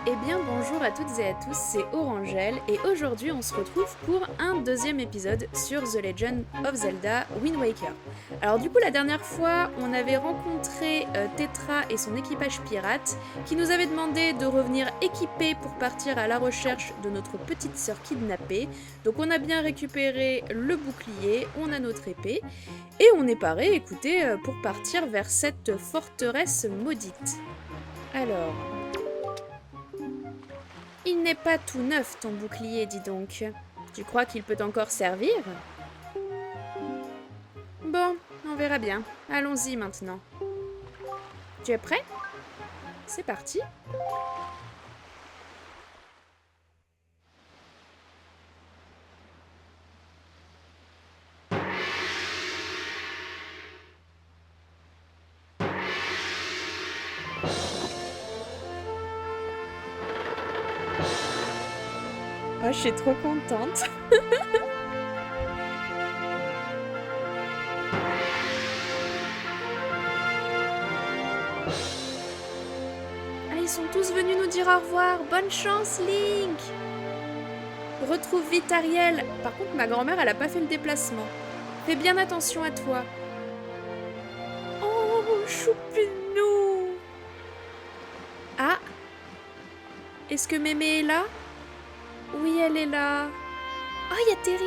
Eh bien bonjour à toutes et à tous, c'est Orangel et aujourd'hui on se retrouve pour un deuxième épisode sur The Legend of Zelda Wind Waker. Alors du coup la dernière fois on avait rencontré Tetra et son équipage pirate qui nous avaient demandé de revenir équipés pour partir à la recherche de notre petite sœur kidnappée. Donc on a bien récupéré le bouclier, on a notre épée et on est paré, écoutez, pour partir vers cette forteresse maudite. Alors... Il n'est pas tout neuf ton bouclier, dis donc. Tu crois qu'il peut encore servir? Bon, on verra bien. Allons-y maintenant. Tu es prêt? C'est parti. Oh, je suis trop contente. Ah, ils sont tous venus nous dire au revoir. Bonne chance, Link. Retrouve vite Ariel. Par contre, ma grand-mère, elle a pas fait le déplacement. Fais bien attention à toi. Oh, choupinou. Ah. Est-ce que Mémé est là? Oui, elle est là. Oh, il y a Terry.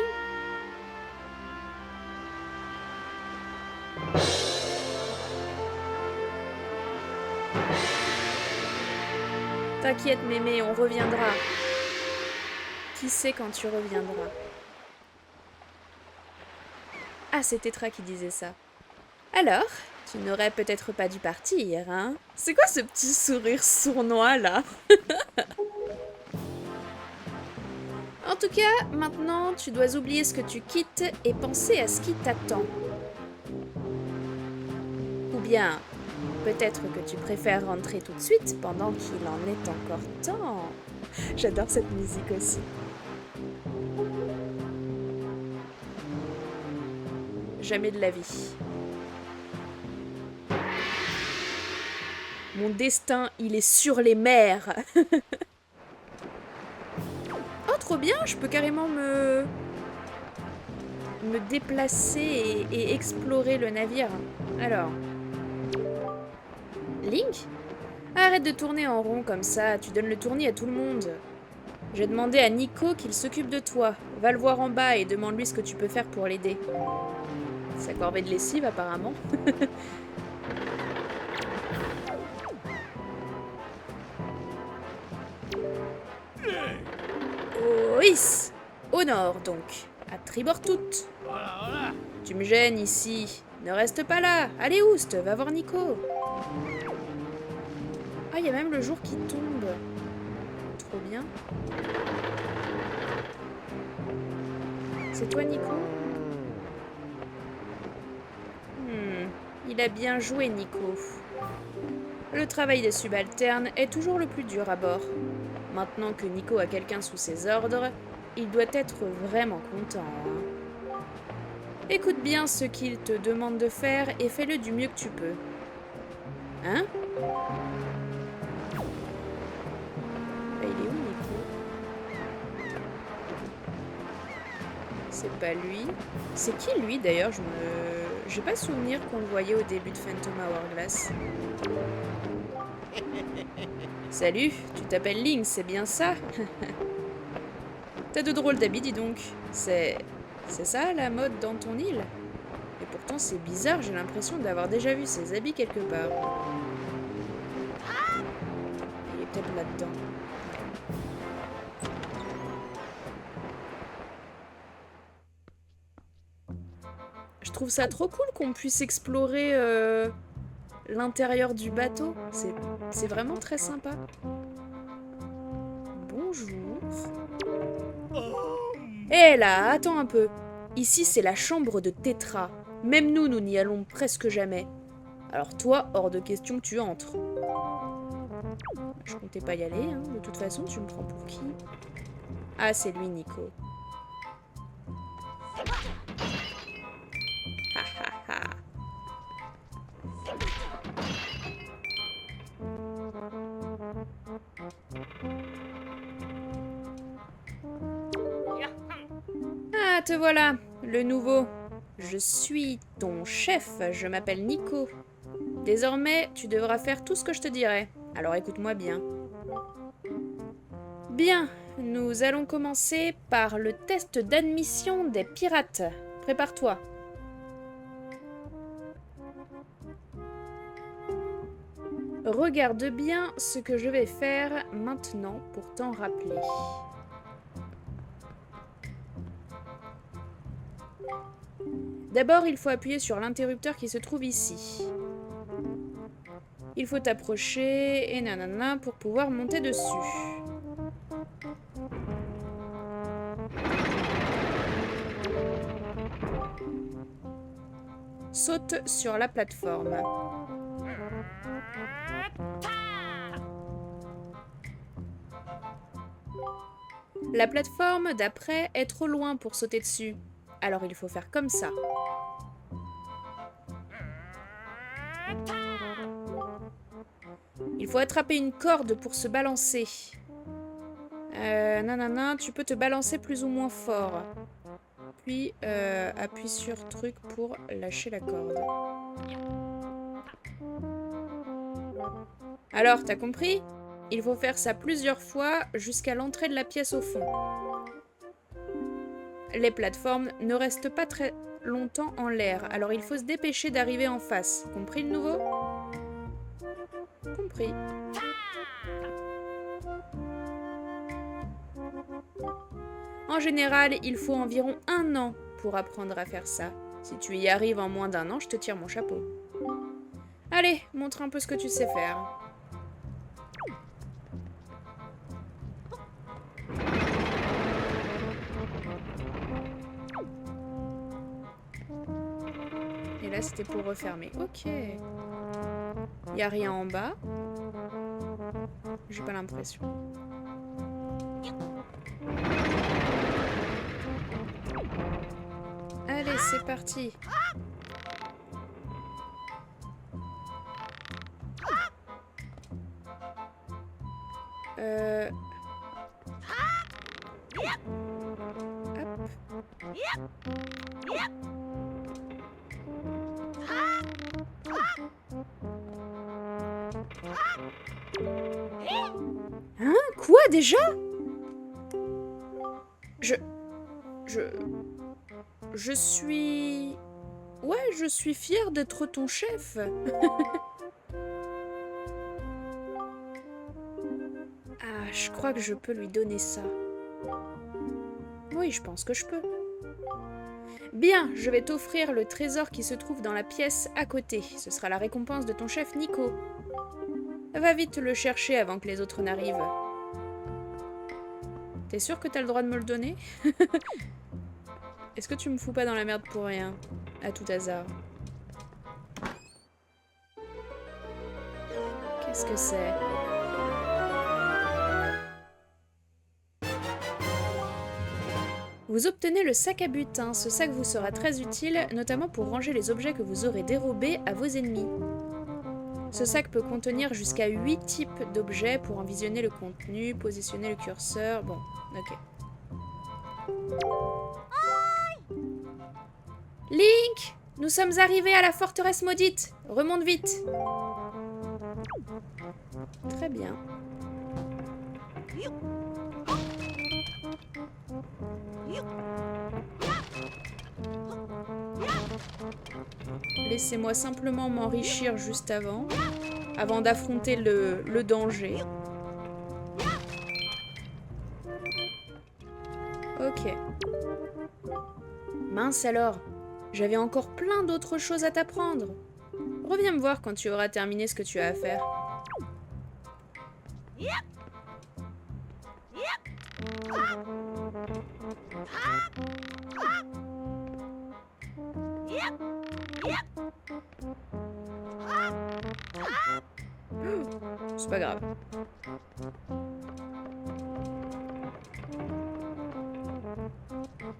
T'inquiète, Mémé, on reviendra. Qui sait quand tu reviendras? Ah, c'est Tetra qui disait ça. Alors, tu n'aurais peut-être pas dû partir, hein? C'est quoi ce petit sourire sournois, là? En tout cas, maintenant, tu dois oublier ce que tu quittes et penser à ce qui t'attend. Ou bien, peut-être que tu préfères rentrer tout de suite pendant qu'il en est encore temps. J'adore cette musique aussi. Jamais de la vie. Mon destin, il est sur les mers. Oh, trop bien, je peux carrément me déplacer et explorer le navire. Alors, Link? Arrête de tourner en rond comme ça, tu donnes le tournis à tout le monde. J'ai demandé à Nico qu'il s'occupe de toi. Va le voir en bas et demande-lui ce que tu peux faire pour l'aider. Sa corvée de lessive, apparemment. Ois! Au nord, donc. À tribord toute. Tu me gênes ici. Ne reste pas là. Allez, Oust, va voir Nico. Ah, il y a même le jour qui tombe. Trop bien. C'est toi, Nico? Il a bien joué, Nico. Le travail des subalternes est toujours le plus dur à bord. Maintenant que Nico a quelqu'un sous ses ordres, il doit être vraiment content. Hein. Écoute bien ce qu'il te demande de faire et fais-le du mieux que tu peux. Hein? Il est où, Nico? C'est pas lui. C'est qui, lui, d'ailleurs? J'ai pas souvenir qu'on le voyait au début de Phantom Hourglass. Salut, tu t'appelles Link, c'est bien ça? T'as de drôles d'habits, dis donc. C'est ça, la mode dans ton île? Et pourtant, c'est bizarre, j'ai l'impression d'avoir déjà vu ces habits quelque part. Il est peut-être là-dedans. Je trouve ça trop cool qu'on puisse explorer l'intérieur du bateau. C'est vraiment très sympa. Bonjour. Hé là, attends un peu. Ici, c'est la chambre de Tetra. Même nous, nous n'y allons presque jamais. Alors toi, hors de question que tu entres. Je comptais pas y aller, hein. De toute façon, tu me prends pour qui? Ah, c'est lui, Nico. Ha ha ha. te voilà, le nouveau. Je suis ton chef, je m'appelle Nico. Désormais, tu devras faire tout ce que je te dirai. Alors écoute-moi bien. Bien, nous allons commencer par le test d'admission des pirates. Prépare-toi. Regarde bien ce que je vais faire maintenant pour t'en rappeler. D'abord, il faut appuyer sur l'interrupteur qui se trouve ici. Il faut t'approcher et nanana pour pouvoir monter dessus. Saute sur la plateforme. La plateforme d'après est trop loin pour sauter dessus. Alors il faut faire comme ça. Il faut attraper une corde pour se balancer. Nanana, tu peux te balancer plus ou moins fort. Puis appuie sur truc pour lâcher la corde. Alors, t'as compris? Il faut faire ça plusieurs fois jusqu'à l'entrée de la pièce au fond. Les plateformes ne restent pas très longtemps en l'air, alors il faut se dépêcher d'arriver en face. Compris le nouveau? Compris. En général, il faut environ 1 an pour apprendre à faire ça. Si tu y arrives en moins d'1 an, je te tire mon chapeau. Allez, montre un peu ce que tu sais faire. Et là, c'était pour refermer. Ok. Y a rien en bas. J'ai pas l'impression. Allez, c'est parti. Hop. Hein? Quoi déjà? Je suis... Ouais, je suis fière d'être ton chef. Ah, je crois que je peux lui donner ça. Oui, je pense que je peux. Bien, je vais t'offrir le trésor qui se trouve dans la pièce à côté. Ce sera la récompense de ton chef Nico. Va vite le chercher avant que les autres n'arrivent. T'es sûr que t'as le droit de me le donner? Est-ce que tu me fous pas dans la merde pour rien? À tout hasard. Qu'est-ce que c'est? Vous obtenez le sac à butin. Ce sac vous sera très utile, notamment pour ranger les objets que vous aurez dérobés à vos ennemis. Ce sac peut contenir jusqu'à 8 types d'objets pour en visionner le contenu, positionner le curseur... Bon, ok. Link! Nous sommes arrivés à la forteresse maudite! Remonte vite! Très bien. Laissez-moi simplement m'enrichir juste avant d'affronter le danger. Ok. Mince alors, j'avais encore plein d'autres choses à t'apprendre. Reviens me voir quand tu auras terminé ce que tu as à faire. C'est pas grave.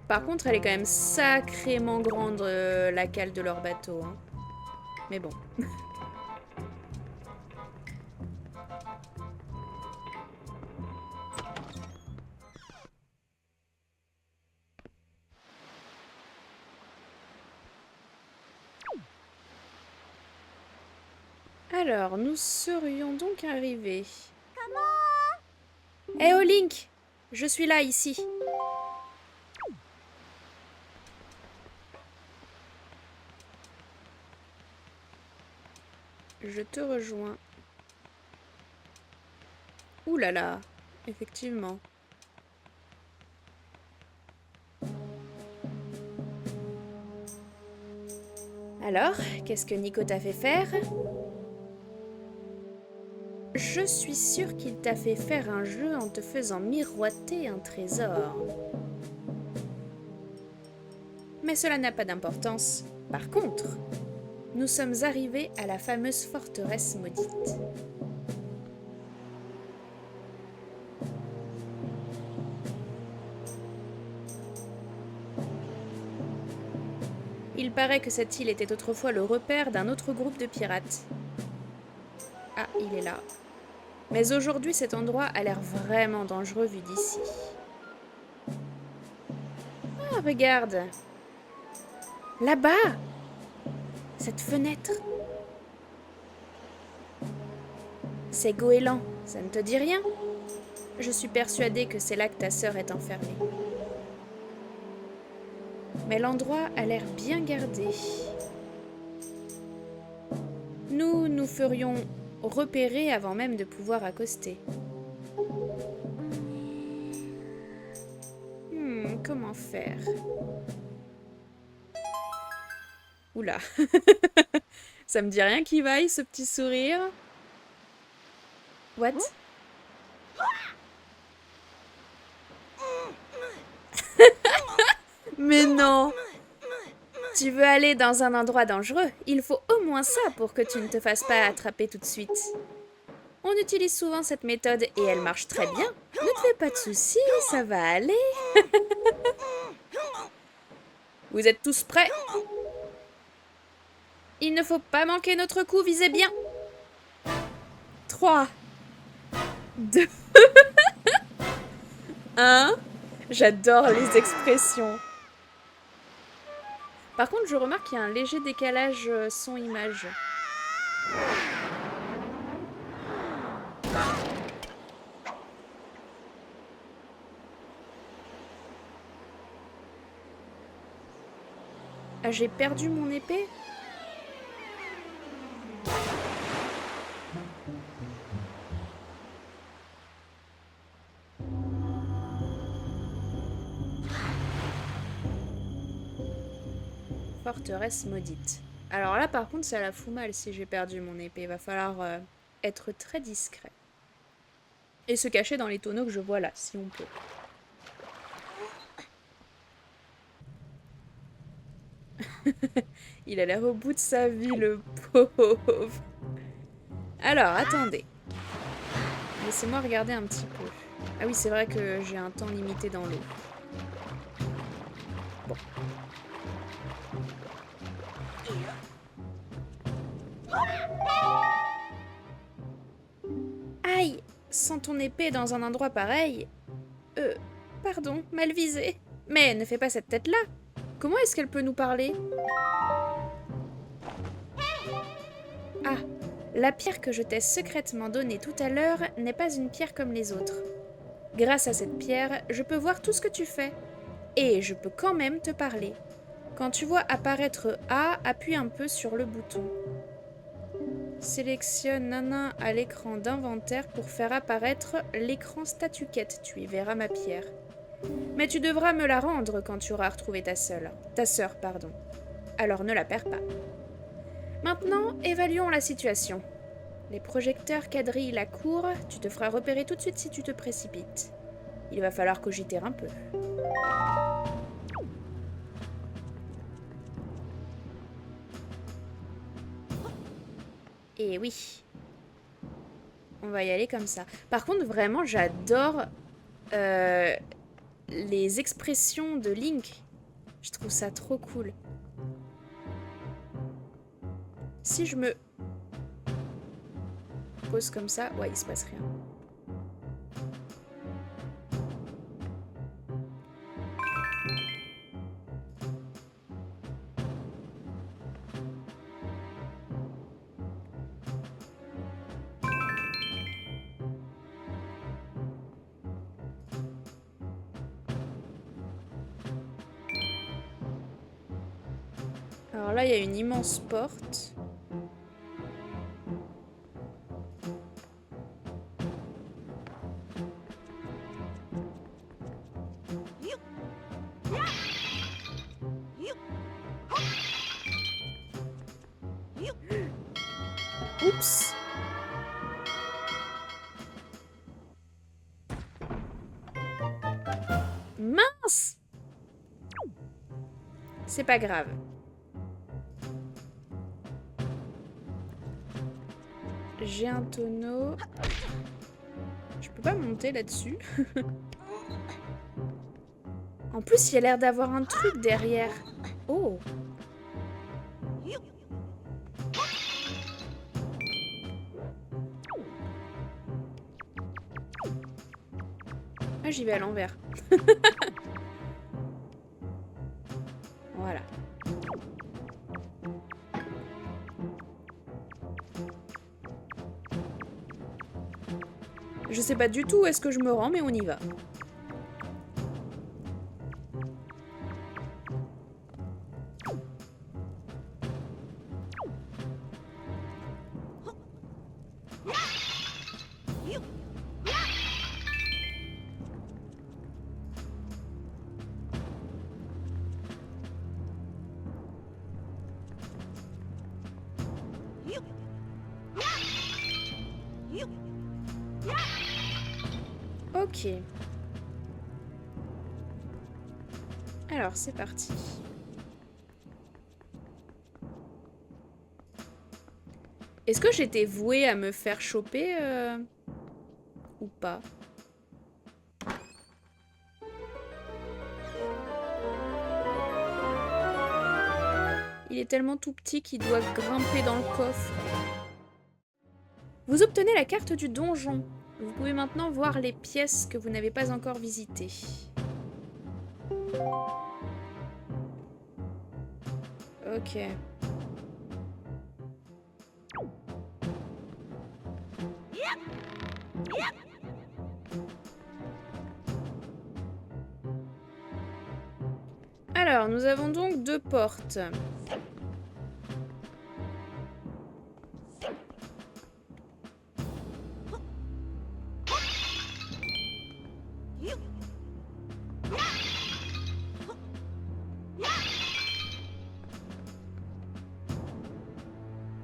Par contre, elle est quand même sacrément grande, la cale de leur bateau. Hein. Mais bon. Alors, nous serions donc arrivés. Eh oh Link! Je suis là, ici. Je te rejoins. Ouh là là, effectivement. Alors, qu'est-ce que Nico t'a fait faire? Je suis sûre qu'il t'a fait faire un jeu en te faisant miroiter un trésor. Mais cela n'a pas d'importance. Par contre, nous sommes arrivés à la fameuse forteresse maudite. Il paraît que cette île était autrefois le repère d'un autre groupe de pirates. Ah, il est là. Mais aujourd'hui, cet endroit a l'air vraiment dangereux vu d'ici. Ah, regarde! Là-bas! Cette fenêtre! C'est goéland, ça ne te dit rien? Je suis persuadée que c'est là que ta sœur est enfermée. Mais l'endroit a l'air bien gardé. Nous ferions repérer avant même de pouvoir accoster. Comment faire? Oula. Ça me dit rien qui vaille, ce petit sourire. What? Mais non! Tu veux aller dans un endroit dangereux? Il faut au moins ça pour que tu ne te fasses pas attraper tout de suite. On utilise souvent cette méthode et elle marche très bien. Ne te fais pas de soucis, ça va aller. Vous êtes tous prêts? Il ne faut pas manquer notre coup, visez bien. 3, 2, 1. J'adore les expressions. Par contre, je remarque qu'il y a un léger décalage son-image. Ah, j'ai perdu mon épée? Forteresse maudite. Alors là, par contre, ça la fout mal si j'ai perdu mon épée. Il va falloir être très discret. Et se cacher dans les tonneaux que je vois là, si on peut. Il a l'air au bout de sa vie, le pauvre. Alors, attendez. Laissez-moi regarder un petit peu. Ah oui, c'est vrai que j'ai un temps limité dans l'eau. Bon. Aïe! Sans ton épée dans un endroit pareil... Pardon, mal visé. Mais ne fais pas cette tête-là. Comment est-ce qu'elle peut nous parler? Ah, la pierre que je t'ai secrètement donnée tout à l'heure n'est pas une pierre comme les autres. Grâce à cette pierre, je peux voir tout ce que tu fais. Et je peux quand même te parler. Quand tu vois apparaître A, appuie un peu sur le bouton. Sélectionne un à l'écran d'inventaire pour faire apparaître l'écran statue quête. Tu y verras ma pierre. Mais tu devras me la rendre quand tu auras retrouvé ta sœur. Alors ne la perds pas. Maintenant, évaluons la situation. Les projecteurs quadrillent la cour, tu te feras repérer tout de suite si tu te précipites. Il va falloir cogiter un peu. Et oui. On va y aller comme ça. Par contre, vraiment, j'adore les expressions de Link. Je trouve ça trop cool. Si je me pose comme ça, ouais, il se passe rien. Alors là, il y a une immense porte. Oups. Mince! C'est pas grave. J'ai un tonneau. Je peux pas monter là-dessus. En plus, il y a l'air d'avoir un truc derrière. Oh! Ah, j'y vais à l'envers. Voilà. Je sais pas du tout où est-ce que je me rends, mais on y va. Ok. Alors, c'est parti. Est-ce que j'étais vouée à me faire choper ou pas? Il est tellement tout petit qu'il doit grimper dans le coffre. Vous obtenez la carte du donjon. Vous pouvez maintenant voir les pièces que vous n'avez pas encore visitées. Ok. Alors, nous avons donc 2 portes.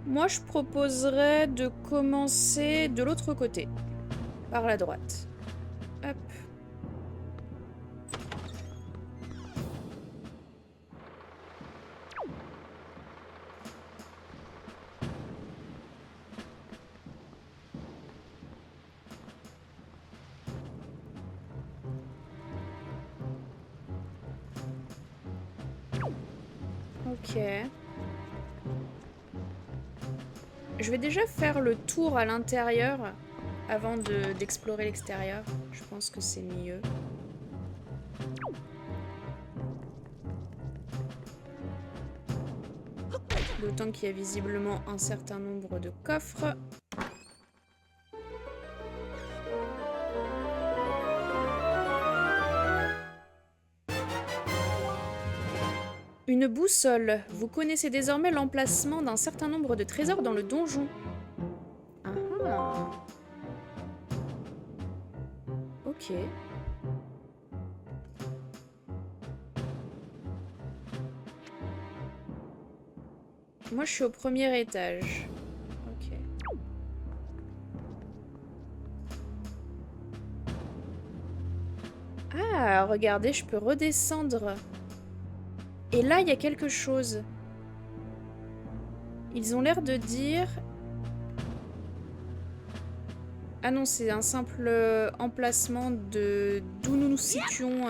Moi, je proposerais de commencer de l'autre côté, par la droite. Hop. Ok. Je vais déjà faire le tour à l'intérieur avant d'explorer l'extérieur. Je pense que c'est mieux. D'autant qu'il y a visiblement un certain nombre de coffres. Une boussole. Vous connaissez désormais l'emplacement d'un certain nombre de trésors dans le donjon. Ah ah. Ok. Moi, je suis au premier étage. Ok. Ah, regardez, je peux redescendre. Et là, il y a quelque chose. Ils ont l'air de dire... Ah non, c'est un simple emplacement d'où nous nous situons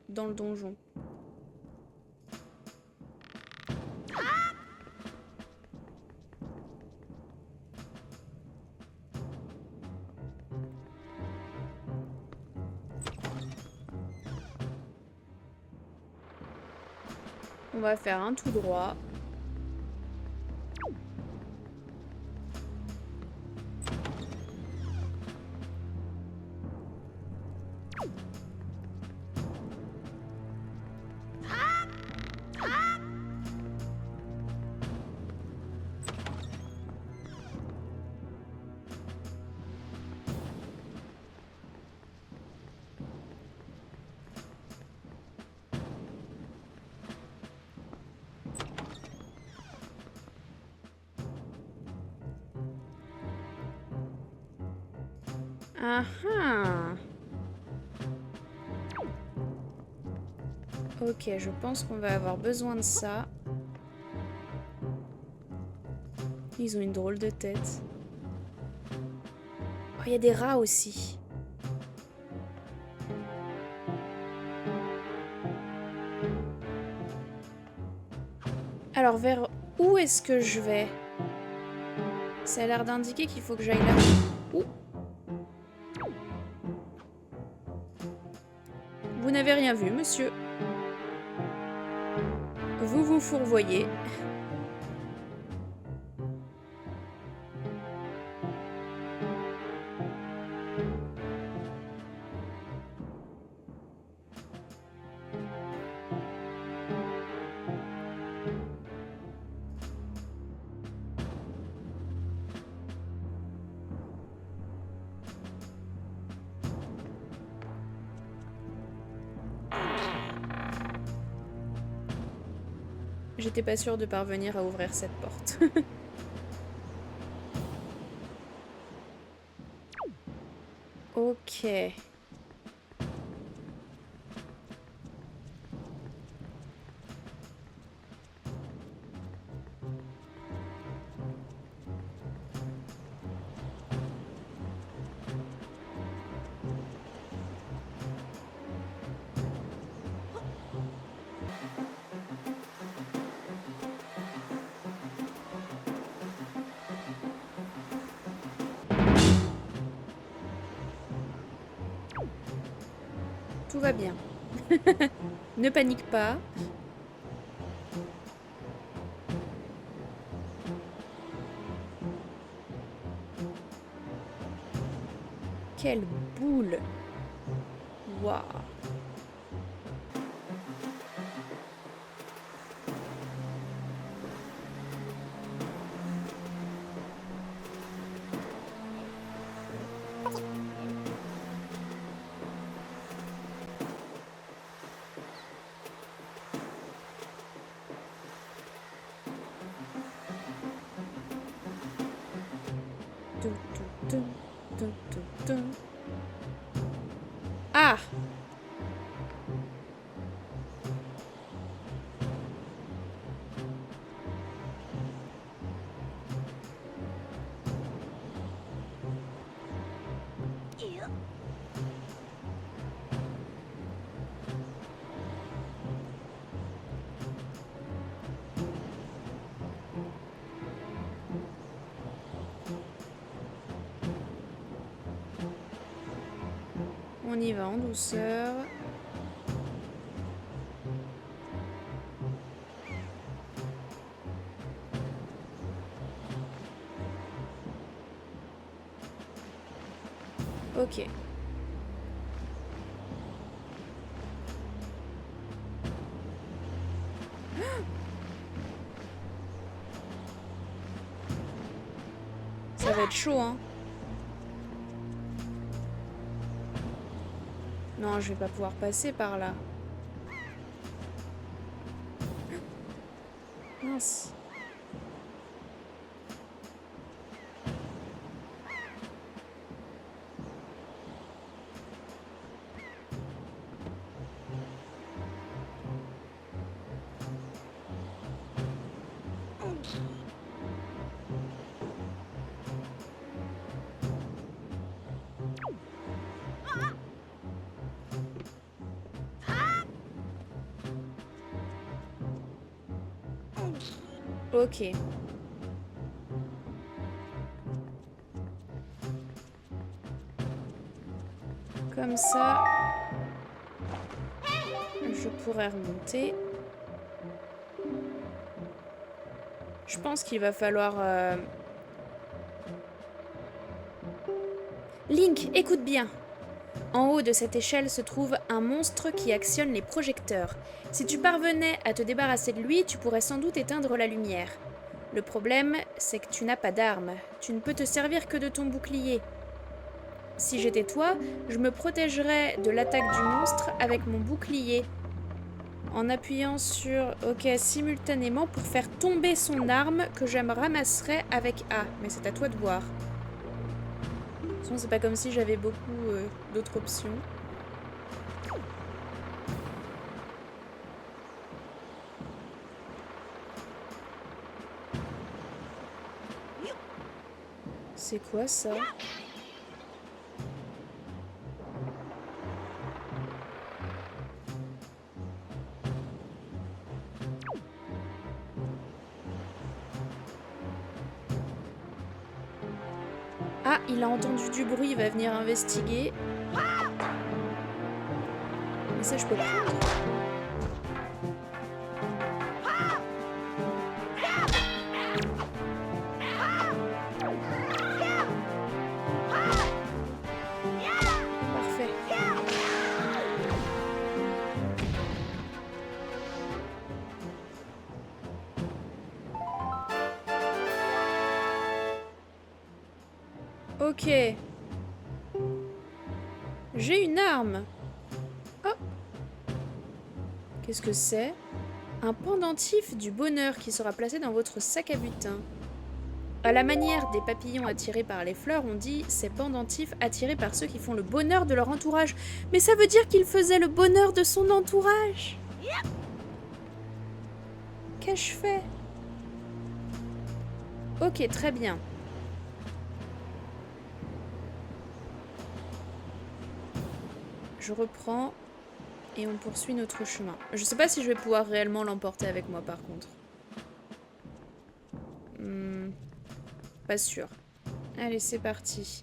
dans le donjon. On va faire un tout droit. Ah ah. Ok, je pense qu'on va avoir besoin de ça. Ils ont une drôle de tête. Oh, il y a des rats aussi. Alors, vers où est-ce que je vais? Ça a l'air d'indiquer qu'il faut que j'aille là. Ouh. Vous n'avez rien vu, monsieur. Vous vous fourvoyez. J'étais pas sûre de parvenir à ouvrir cette porte. Ok. Tout va bien. Ne panique pas. Quelle boule! Waouh! Ah! On y va en douceur. Ok. Ça va être chaud, hein. Non, je vais pas pouvoir passer par là. Mince. Ok. Comme ça, je pourrais remonter. Je pense qu'il va falloir... Link, écoute bien. En haut de cette échelle se trouve un monstre qui actionne les projecteurs. Si tu parvenais à te débarrasser de lui, tu pourrais sans doute éteindre la lumière. Le problème, c'est que tu n'as pas d'arme. Tu ne peux te servir que de ton bouclier. Si j'étais toi, je me protégerais de l'attaque du monstre avec mon bouclier. En appuyant sur OK simultanément pour faire tomber son arme que je me ramasserai avec A. Mais c'est à toi de voir. façon, c'est pas comme si j'avais beaucoup d'autres options. C'est quoi ça? Ah, il a entendu du bruit, il va venir investiguer. Mais ça, je peux prendre. Parfait. Ok. J'ai une arme. Oh. Qu'est-ce que c'est? Un pendentif du bonheur qui sera placé dans votre sac à butin. À la manière des papillons attirés par les fleurs, on dit ces pendentifs attirés par ceux qui font le bonheur de leur entourage. Mais ça veut dire qu'il faisait le bonheur de son entourage. Qu'ai-je fait? Ok, très bien. Je reprends et on poursuit notre chemin. Je sais pas si je vais pouvoir réellement l'emporter avec moi par contre. Pas sûr. Allez, c'est parti.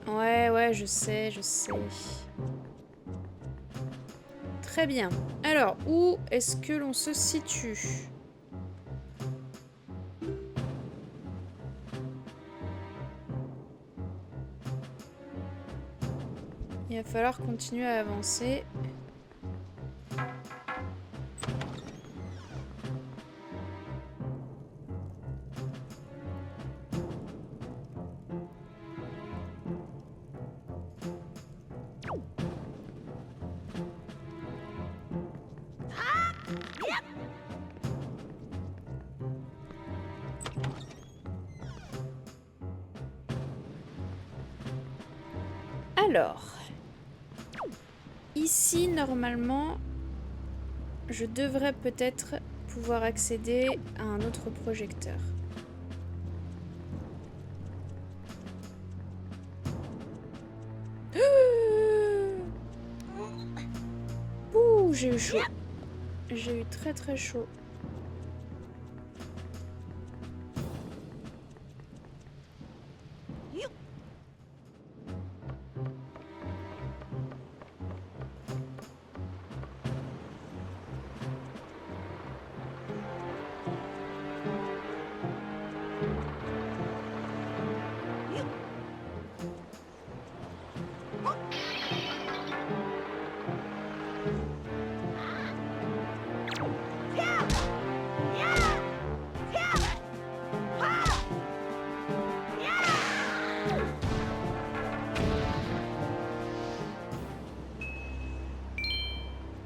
Ouais, je sais. Très bien. Alors, où est-ce que l'on se situe? Il va falloir continuer à avancer. Alors, ici, normalement, je devrais peut-être pouvoir accéder à un autre projecteur. Ouh, j'ai eu chaud. J'ai eu très chaud.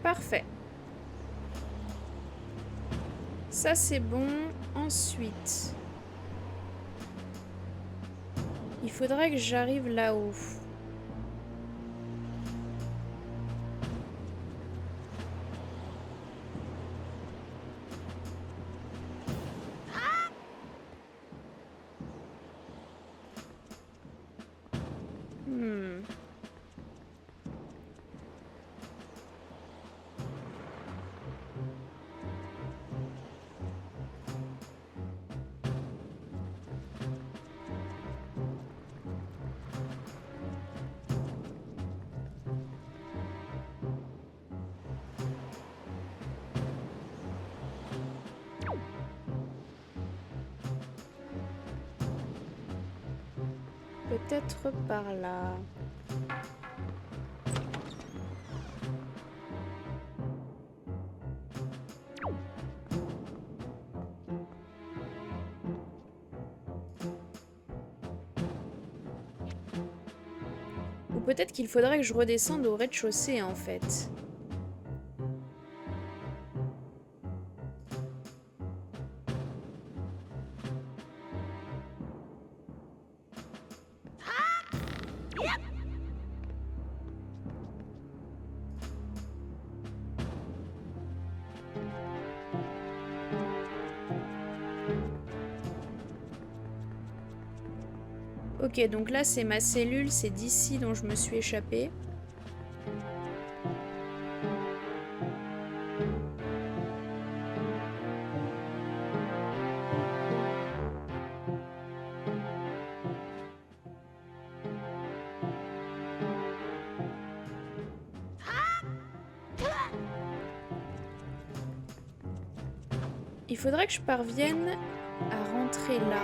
Parfait. Ça, c'est bon. Ensuite, il faudrait que j'arrive là-haut. Peut-être par là. Ou peut-être qu'il faudrait que je redescende au rez-de-chaussée en fait. Ok, donc là c'est ma cellule, c'est d'ici dont je me suis échappée. Il faudrait que je parvienne à rentrer là.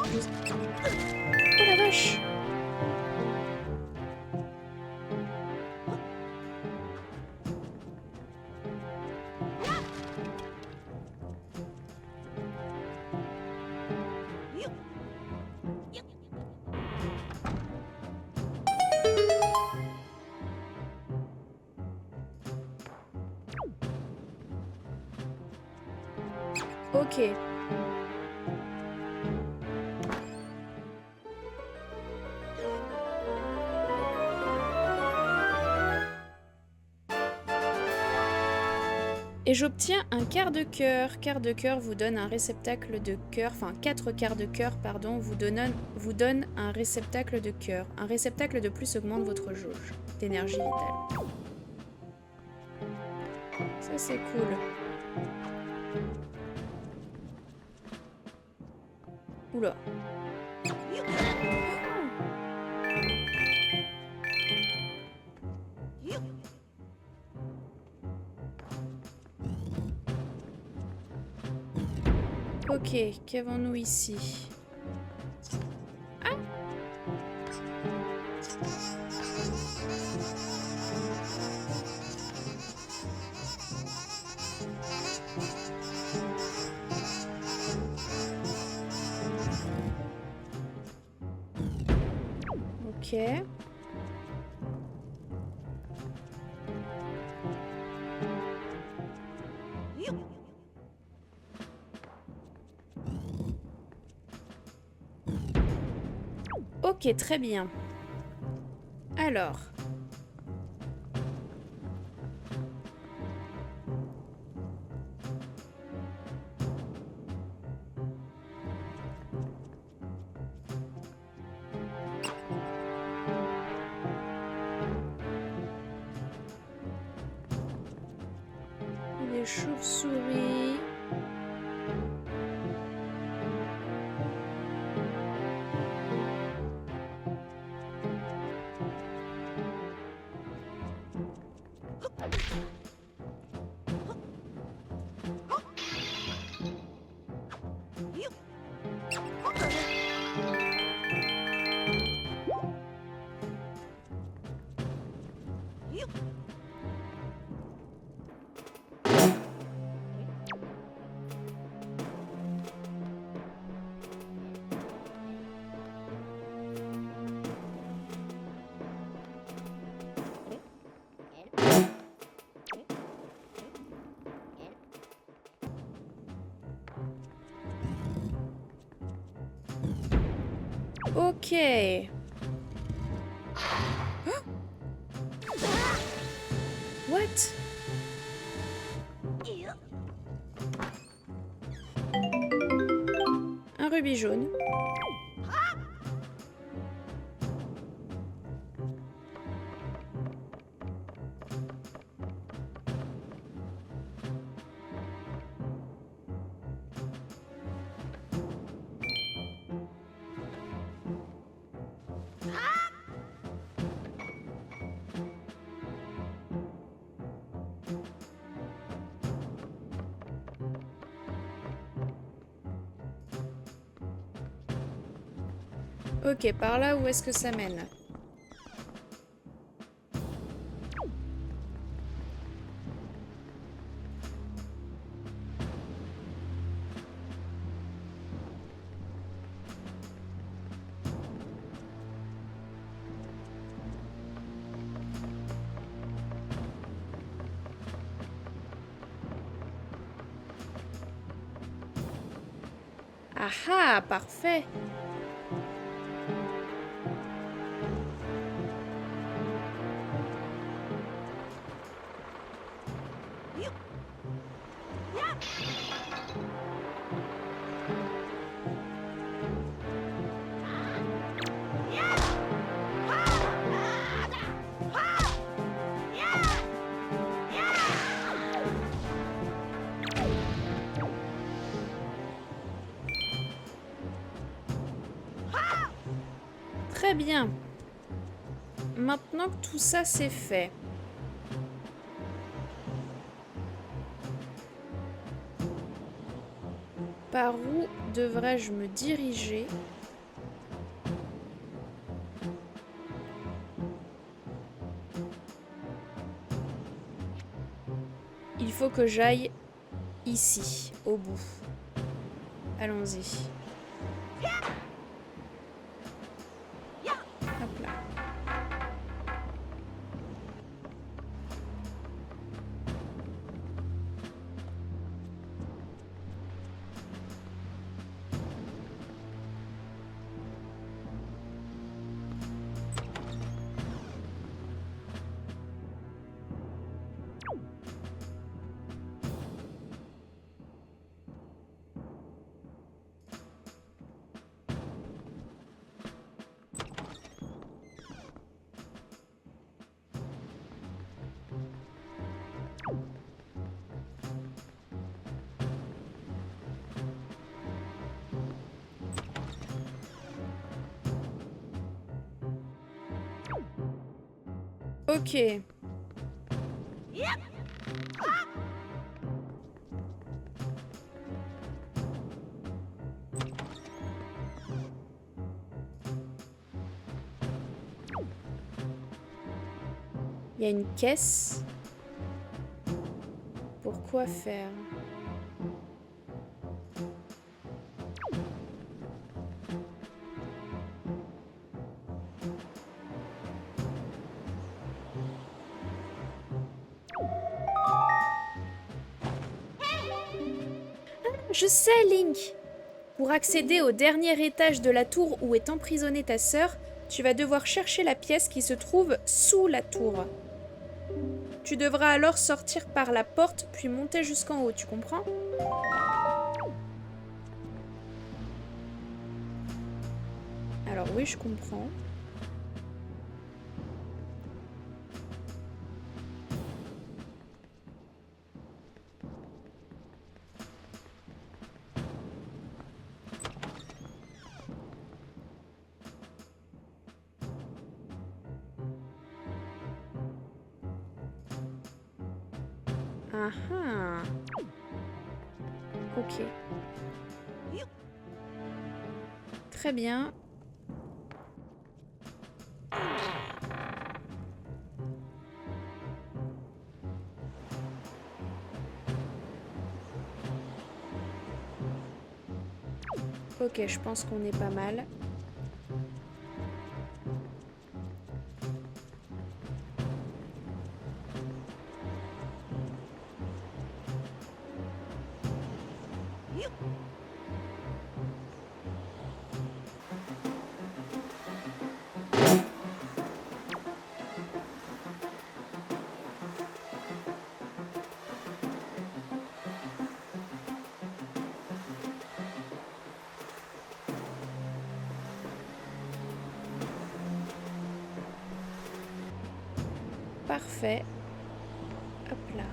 Oh la vache! Ok. Et j'obtiens un quart de cœur. Quart de cœur vous donne un réceptacle de cœur. Enfin, 4 quarts de cœur, pardon, vous donne un réceptacle de cœur. Un réceptacle de plus augmente votre jauge d'énergie vitale. Ça, c'est cool. Oula. Ok, qu'avons-nous ici? Ah! Ok. Ok, très bien. Alors. Des chauves-souris. Ok. Oh! What? Un rubis jaune. Ok, par là, où est-ce que ça mène? Ah ah, parfait. Très bien. Maintenant que tout ça c'est fait. Par où devrais-je me diriger? Il faut que j'aille ici, au bout. Allons-y. Hop là. Ok. Il y a une caisse. Pourquoi faire? Je sais, Link! Pour accéder au dernier étage de la tour où est emprisonnée ta sœur, tu vas devoir chercher la pièce qui se trouve sous la tour. Tu devras alors sortir par la porte, puis monter jusqu'en haut, tu comprends? Alors oui, je comprends. Ah ah. Ok. Très bien. Ok, je pense qu'on est pas mal. Parfait. Hop là.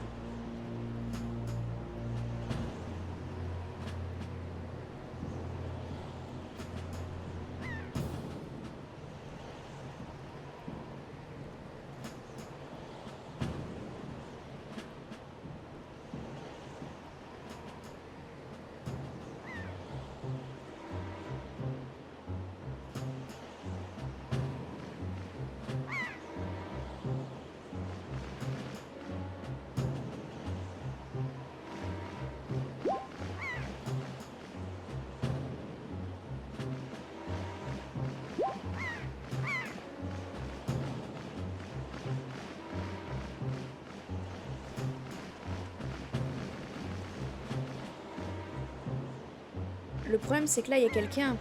Le problème, c'est que là, il y a quelqu'un.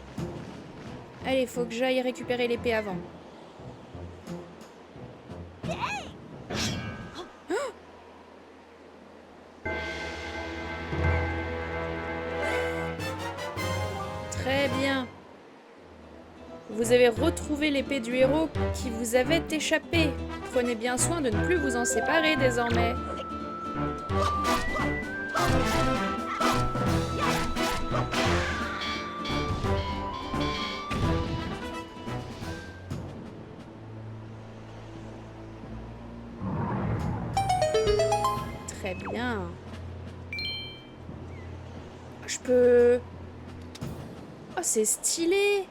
Allez, faut que j'aille récupérer l'épée avant. Très bien. Vous avez retrouvé l'épée du héros qui vous avait échappé. Prenez bien soin de ne plus vous en séparer désormais. Très bien. Je peux... Oh, c'est stylé.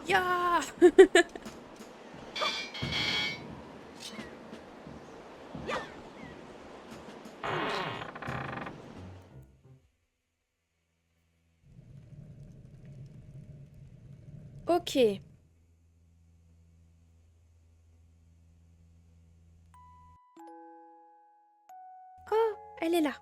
Ya. Ok. Oh, elle est là.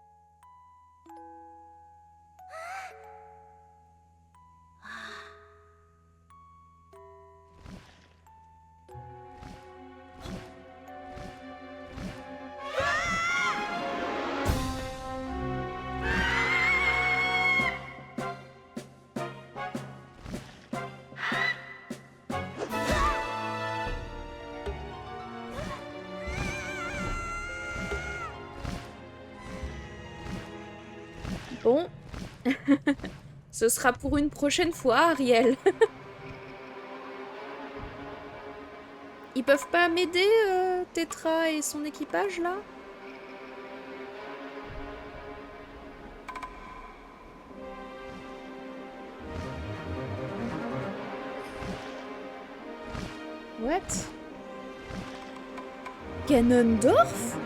Bon. Ce sera pour une prochaine fois, Ariel. Ils peuvent pas m'aider, Tetra et son équipage, là? What? Ganondorf?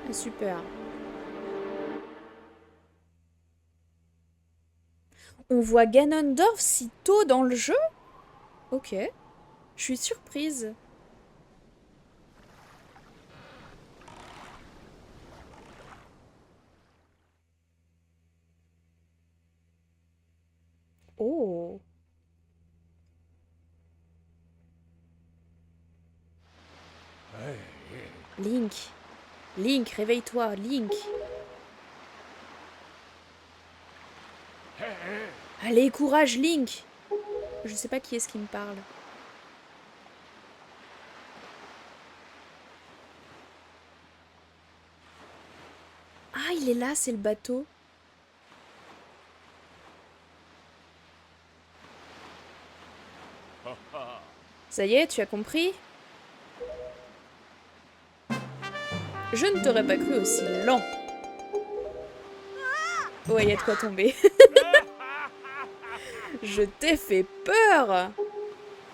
Ah, super. On voit Ganondorf si tôt dans le jeu? Ok. Je suis surprise. Oh. Link. Link, réveille-toi, Link. Allez, courage, Link. Je sais pas qui est-ce qui me parle. Ah, il est là, c'est le bateau. Ça y est, tu as compris? Je ne t'aurais pas cru aussi lent. Ouais, y a de quoi tomber. Je t'ai fait peur!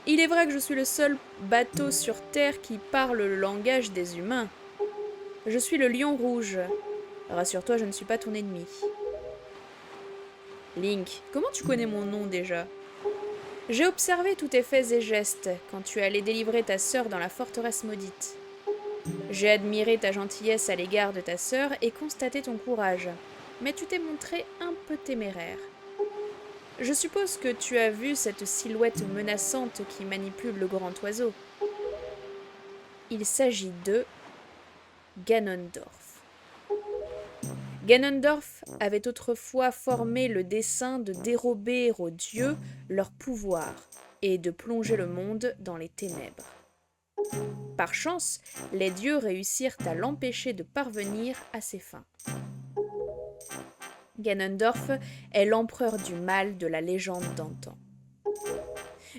Il est vrai que je suis le seul bateau sur Terre qui parle le langage des humains. Je suis le lion rouge. Rassure-toi, je ne suis pas ton ennemi. Link, comment tu connais mon nom déjà? J'ai observé tous tes faits et gestes quand tu allais délivrer ta sœur dans la forteresse maudite. J'ai admiré ta gentillesse à l'égard de ta sœur et constaté ton courage, mais tu t'es montré un peu téméraire. Je suppose que tu as vu cette silhouette menaçante qui manipule le grand oiseau. Il s'agit de Ganondorf. Ganondorf avait autrefois formé le dessein de dérober aux dieux leur pouvoir et de plonger le monde dans les ténèbres. Par chance, les dieux réussirent à l'empêcher de parvenir à ses fins. Ganondorf est l'empereur du mal de la légende d'antan.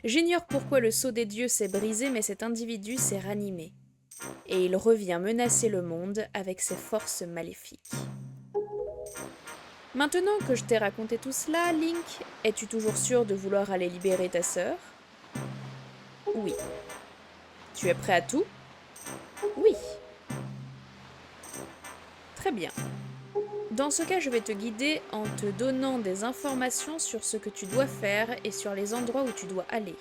J'ignore pourquoi le sceau des dieux s'est brisé, mais cet individu s'est ranimé. Et il revient menacer le monde avec ses forces maléfiques. Maintenant que je t'ai raconté tout cela, Link, es-tu toujours sûr de vouloir aller libérer ta sœur? Oui. Tu es prêt à tout? Oui. Très bien. Dans ce cas, je vais te guider en te donnant des informations sur ce que tu dois faire et sur les endroits où tu dois aller.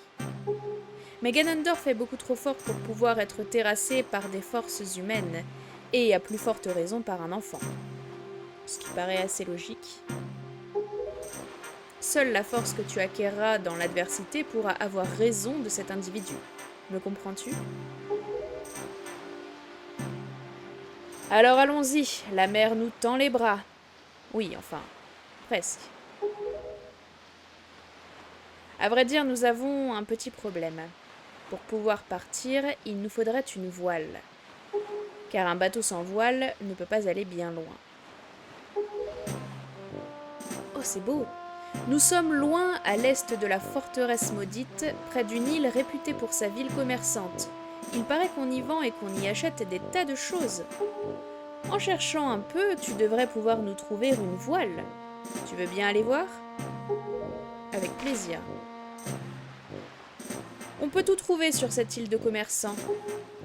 Mais Ganondorf est beaucoup trop fort pour pouvoir être terrassé par des forces humaines, et à plus forte raison par un enfant. Ce qui paraît assez logique. Seule la force que tu acquerras dans l'adversité pourra avoir raison de cet individu. Me comprends-tu? Alors allons-y, la mer nous tend les bras. Oui, enfin, presque. À vrai dire, nous avons un petit problème. Pour pouvoir partir, il nous faudrait une voile. Car un bateau sans voile ne peut pas aller bien loin. Oh, c'est beau! Nous sommes loin à l'est de la forteresse maudite, près d'une île réputée pour sa ville commerçante. Il paraît qu'on y vend et qu'on y achète des tas de choses. En cherchant un peu, tu devrais pouvoir nous trouver une voile. Tu veux bien aller voir ? Avec plaisir. On peut tout trouver sur cette île de commerçants.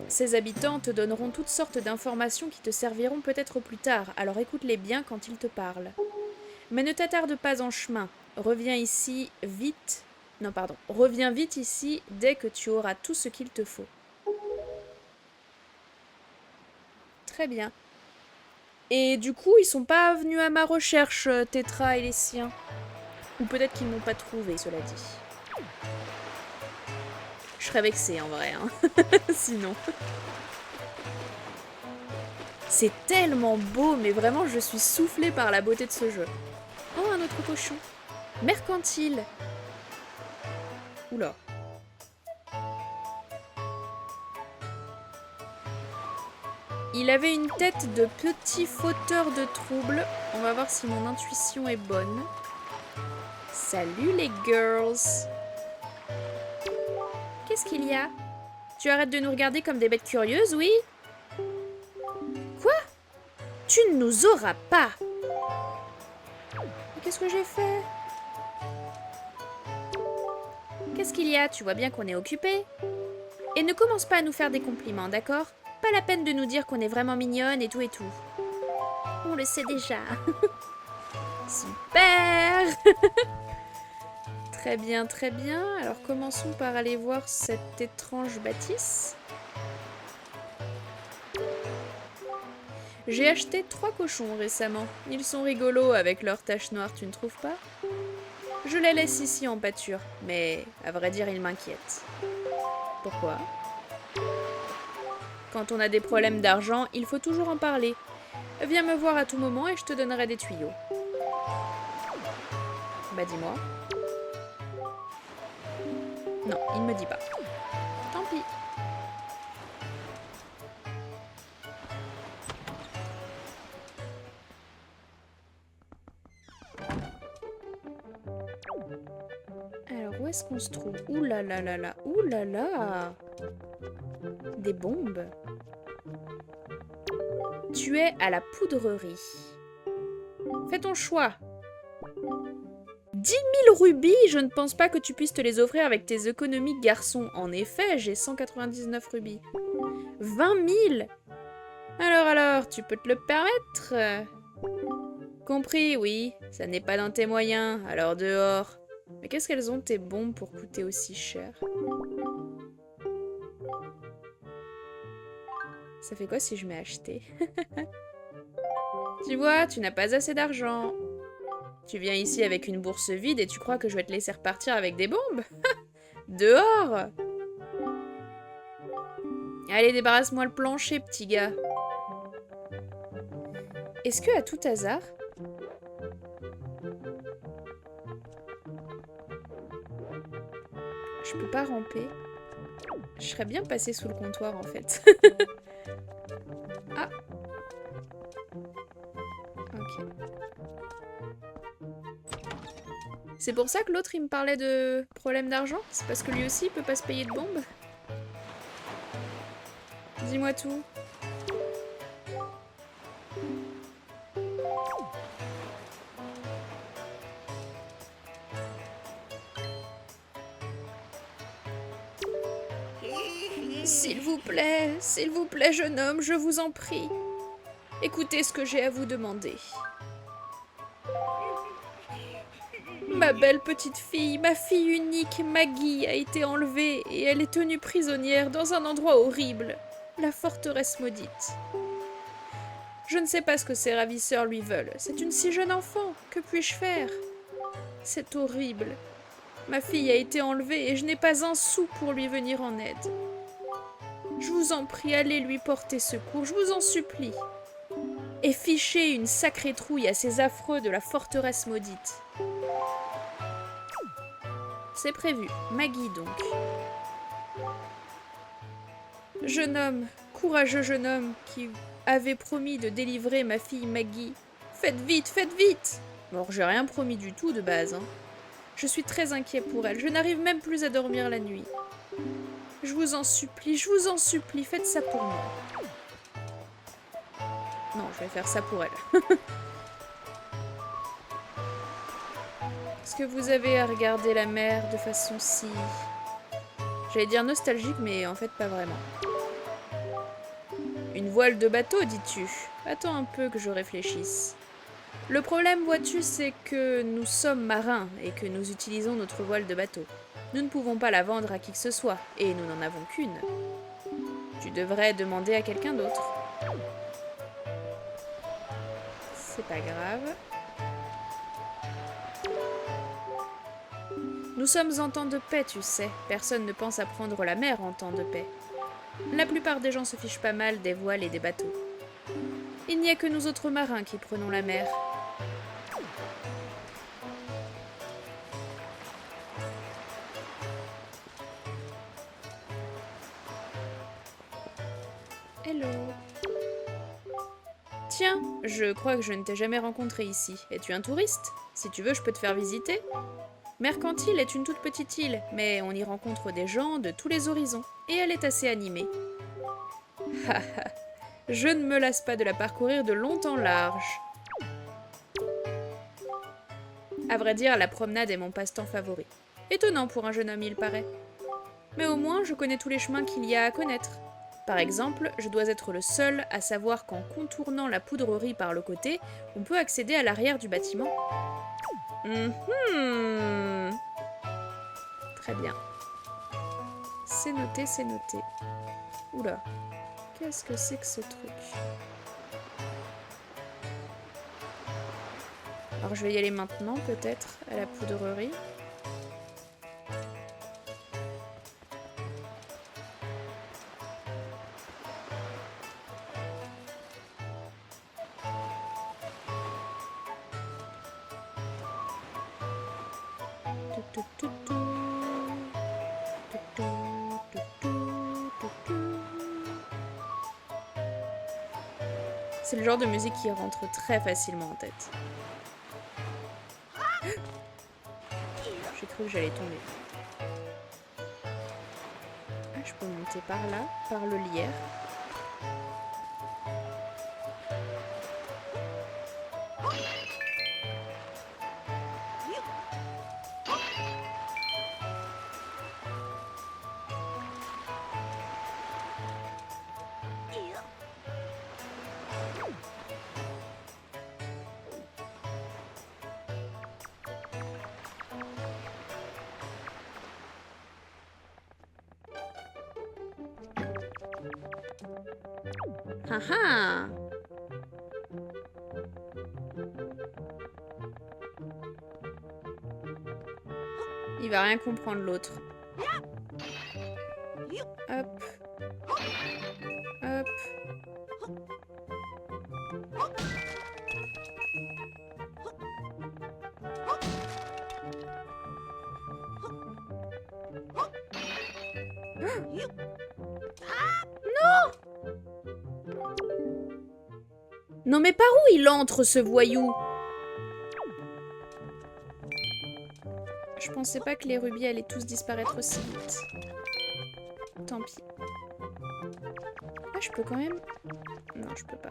Ses habitants te donneront toutes sortes d'informations qui te serviront peut-être plus tard, alors écoute-les bien quand ils te parlent. Mais ne t'attarde pas en chemin. Reviens vite ici dès que tu auras tout ce qu'il te faut. Très bien. Et du coup, ils sont pas venus à ma recherche, Tétra et les siens. Ou peut-être qu'ils m'ont pas trouvé, cela dit. Je serais vexée en vrai, hein. Sinon. C'est tellement beau, mais vraiment, je suis soufflée par la beauté de ce jeu. Oh, un autre cochon. Mercantile. Oula. Il avait une tête de petit fauteur de troubles. On va voir si mon intuition est bonne. Salut les girls. Qu'est-ce qu'il y a? Tu arrêtes de nous regarder comme des bêtes curieuses, oui? Quoi? Tu ne nous auras pas. Qu'est-ce que j'ai fait? Qu'est-ce qu'il y a? Tu vois bien qu'on est occupé. Et ne commence pas à nous faire des compliments, d'accord? Pas la peine de nous dire qu'on est vraiment mignonne et tout et tout. On le sait déjà. Super. Très bien, très bien. Alors commençons par aller voir cette étrange bâtisse. J'ai acheté 3 cochons récemment. Ils sont rigolos avec leurs taches noires, tu ne trouves pas? Je les laisse ici en pâture, mais à vrai dire, ils m'inquiètent. Pourquoi? Quand on a des problèmes d'argent, il faut toujours en parler. Viens me voir à tout moment et je te donnerai des tuyaux. Bah dis-moi. Non, il me dit pas. Tant pis. Alors, où est-ce qu'on se trouve? Ouh là là là là, ouh là là! Des bombes. Tu es à la poudrerie. Fais ton choix. 10 000 rubis? Je ne pense pas que tu puisses te les offrir avec tes économies, garçon. En effet, j'ai 199 rubis. 20 000? Alors, tu peux te le permettre? Compris, oui. Ça n'est pas dans tes moyens, alors dehors. Mais qu'est-ce qu'elles ont tes bombes pour coûter aussi cher? Ça fait quoi si je m'ai acheté? Tu vois, tu n'as pas assez d'argent. Tu viens ici avec une bourse vide et tu crois que je vais te laisser repartir avec des bombes? Dehors! Allez, débarrasse-moi le plancher, petit gars. Est-ce que, à tout hasard... je peux pas ramper? Je serais bien passée sous le comptoir, en fait. Ah! Ok. C'est pour ça que l'autre, il me parlait de problème d'argent? C'est parce que lui aussi, il peut pas se payer de bombes? Dis-moi tout. S'il vous plaît, jeune homme, je vous en prie. Écoutez ce que j'ai à vous demander. Ma belle petite fille, ma fille unique, Maggie, a été enlevée et elle est tenue prisonnière dans un endroit horrible, la forteresse maudite. Je ne sais pas ce que ces ravisseurs lui veulent. C'est une si jeune enfant. Que puis-je faire? C'est horrible. Ma fille a été enlevée et je n'ai pas un sou pour lui venir en aide. Je vous en prie, allez lui porter secours, je vous en supplie. Et fichez une sacrée trouille à ces affreux de la forteresse maudite. C'est prévu. Maggie, donc. Jeune homme, courageux jeune homme qui avait promis de délivrer ma fille Maggie. Faites vite, faites vite! Bon, j'ai rien promis du tout de base, hein. Je suis très inquiet pour elle. Je n'arrive même plus à dormir la nuit. Je vous en supplie, faites ça pour moi. Non, je vais faire ça pour elle. Est-ce que vous avez à regarder la mer de façon si... J'allais dire nostalgique, mais en fait pas vraiment. Une voile de bateau, dis-tu? Attends un peu que je réfléchisse. Le problème, vois-tu, c'est que nous sommes marins et que nous utilisons notre voile de bateau. Nous ne pouvons pas la vendre à qui que ce soit, et nous n'en avons qu'une. Tu devrais demander à quelqu'un d'autre. C'est pas grave. Nous sommes en temps de paix, tu sais. Personne ne pense à prendre la mer en temps de paix. La plupart des gens se fichent pas mal des voiles et des bateaux. Il n'y a que nous autres marins qui prenons la mer. Hello. Tiens, je crois que je ne t'ai jamais rencontré ici. Es-tu un touriste? Si tu veux, je peux te faire visiter. Mercantile est une toute petite île, mais on y rencontre des gens de tous les horizons, et elle est assez animée. Haha, je ne me lasse pas de la parcourir de long en large. À vrai dire, la promenade est mon passe-temps favori. Étonnant pour un jeune homme, il paraît. Mais au moins, je connais tous les chemins qu'il y a à connaître. Par exemple, je dois être le seul à savoir qu'en contournant la poudrerie par le côté, on peut accéder à l'arrière du bâtiment. Très bien. C'est noté, c'est noté. Oula, qu'est-ce que c'est que ce truc? Alors je vais y aller maintenant, peut-être, à la poudrerie. C'est le genre de musique qui rentre très facilement en tête. J'ai cru que j'allais tomber. Ah, je peux monter par là, par le lierre. Ah ah! Il va rien comprendre l'autre. Hop. Hop. Non mais par où il entre, ce voyou? Je pensais pas que les rubis allaient tous disparaître aussi vite. Tant pis. Ah, je peux quand même... Non, je peux pas.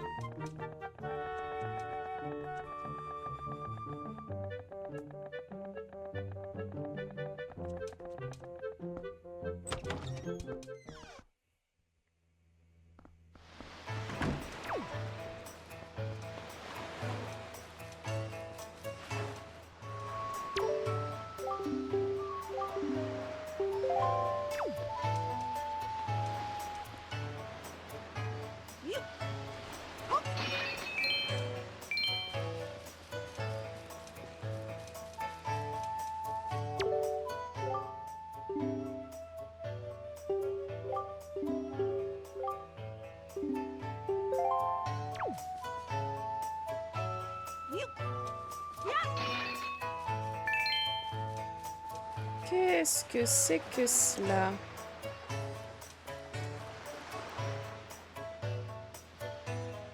Qu'est-ce que c'est que cela?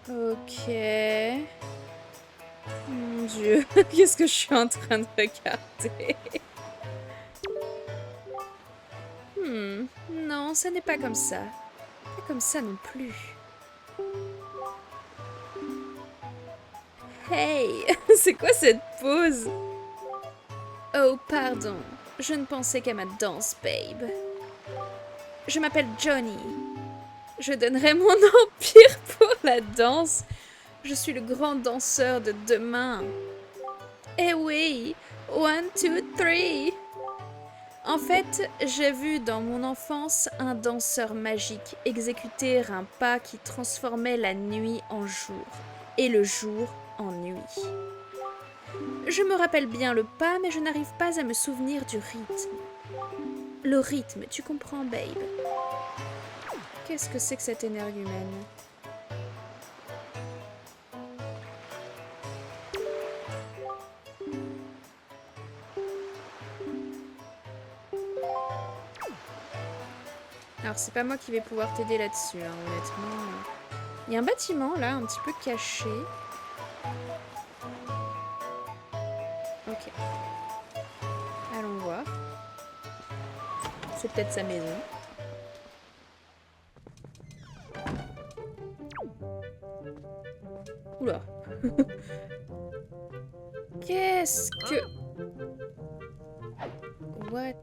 Ok. Mon Dieu, qu'est-ce que je suis en train de regarder? ce n'est pas comme ça. Pas comme ça non plus. Hey, c'est quoi cette pose? Oh, pardon. Je ne pensais qu'à ma danse, babe. Je m'appelle Johnny. Je donnerai mon empire pour la danse. Je suis le grand danseur de demain. Eh oui, 1, 2, 3. En fait, j'ai vu dans mon enfance un danseur magique exécuter un pas qui transformait la nuit en jour et le jour en nuit. Je me rappelle bien le pas, mais je n'arrive pas à me souvenir du rythme. Le rythme, tu comprends, babe? Qu'est-ce que c'est que cet énergumène? Alors, c'est pas moi qui vais pouvoir t'aider là-dessus, hein, honnêtement. Il y a un bâtiment, là, un petit peu caché. Ok. Allons voir. C'est peut-être sa maison. Oula. Qu'est-ce que... What?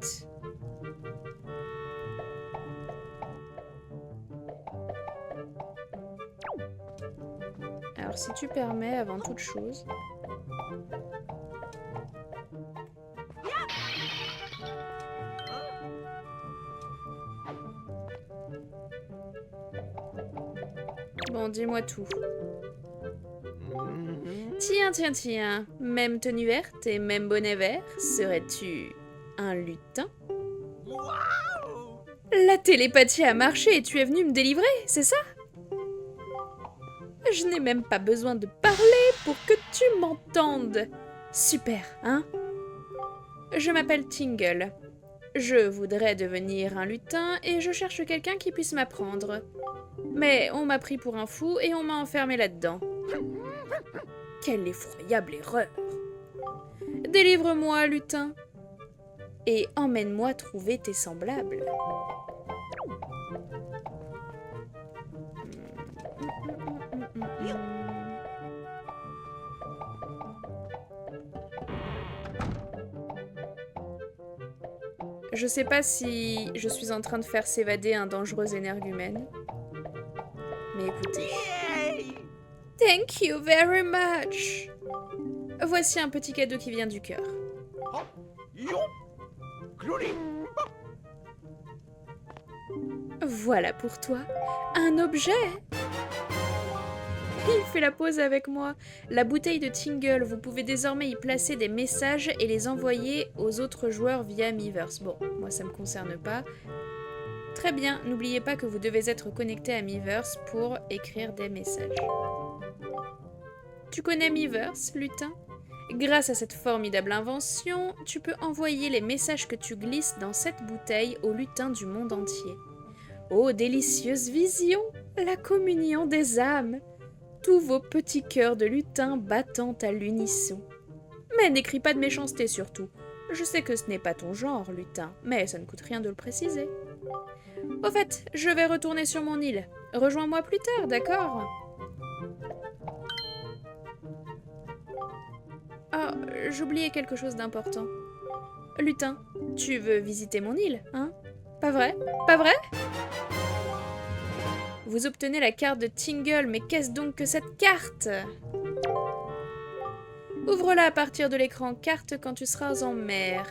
Alors, si tu permets, avant toute chose... Bon, dis-moi tout. Tiens. Même tenue verte et même bonnet vert, serais-tu un lutin? La télépathie a marché et tu es venu me délivrer, c'est ça? Je n'ai même pas besoin de parler pour que tu m'entendes. Super, hein? Je m'appelle Tingle. Je voudrais devenir un lutin et je cherche quelqu'un qui puisse m'apprendre. Mais on m'a pris pour un fou et on m'a enfermé là-dedans. Quelle effroyable erreur! Délivre-moi, lutin, et emmène-moi trouver tes semblables. Je sais pas si je suis en train de faire s'évader un dangereux énergumène. Mais écoutez. Thank you very much. Voici un petit cadeau qui vient du cœur. Voilà pour toi, un objet. Il fait la pause avec moi. La bouteille de Tingle, vous pouvez désormais y placer des messages et les envoyer aux autres joueurs via Miiverse. Bon, moi ça me concerne pas. Très bien, n'oubliez pas que vous devez être connecté à Miiverse pour écrire des messages. Tu connais Miiverse, lutin? Grâce à cette formidable invention, tu peux envoyer les messages que tu glisses dans cette bouteille aux lutins du monde entier. Oh, délicieuse vision! La communion des âmes! Tous vos petits cœurs de lutins battant à l'unisson. Mais n'écris pas de méchanceté surtout. Je sais que ce n'est pas ton genre, lutin, mais ça ne coûte rien de le préciser. Au fait, je vais retourner sur mon île. Rejoins-moi plus tard, d'accord? Oh, j'oubliais quelque chose d'important. Lutin, tu veux visiter mon île, hein? Pas vrai? Pas vrai? Vous obtenez la carte de Tingle, mais qu'est-ce donc que cette carte? Ouvre-la à partir de l'écran carte quand tu seras en mer.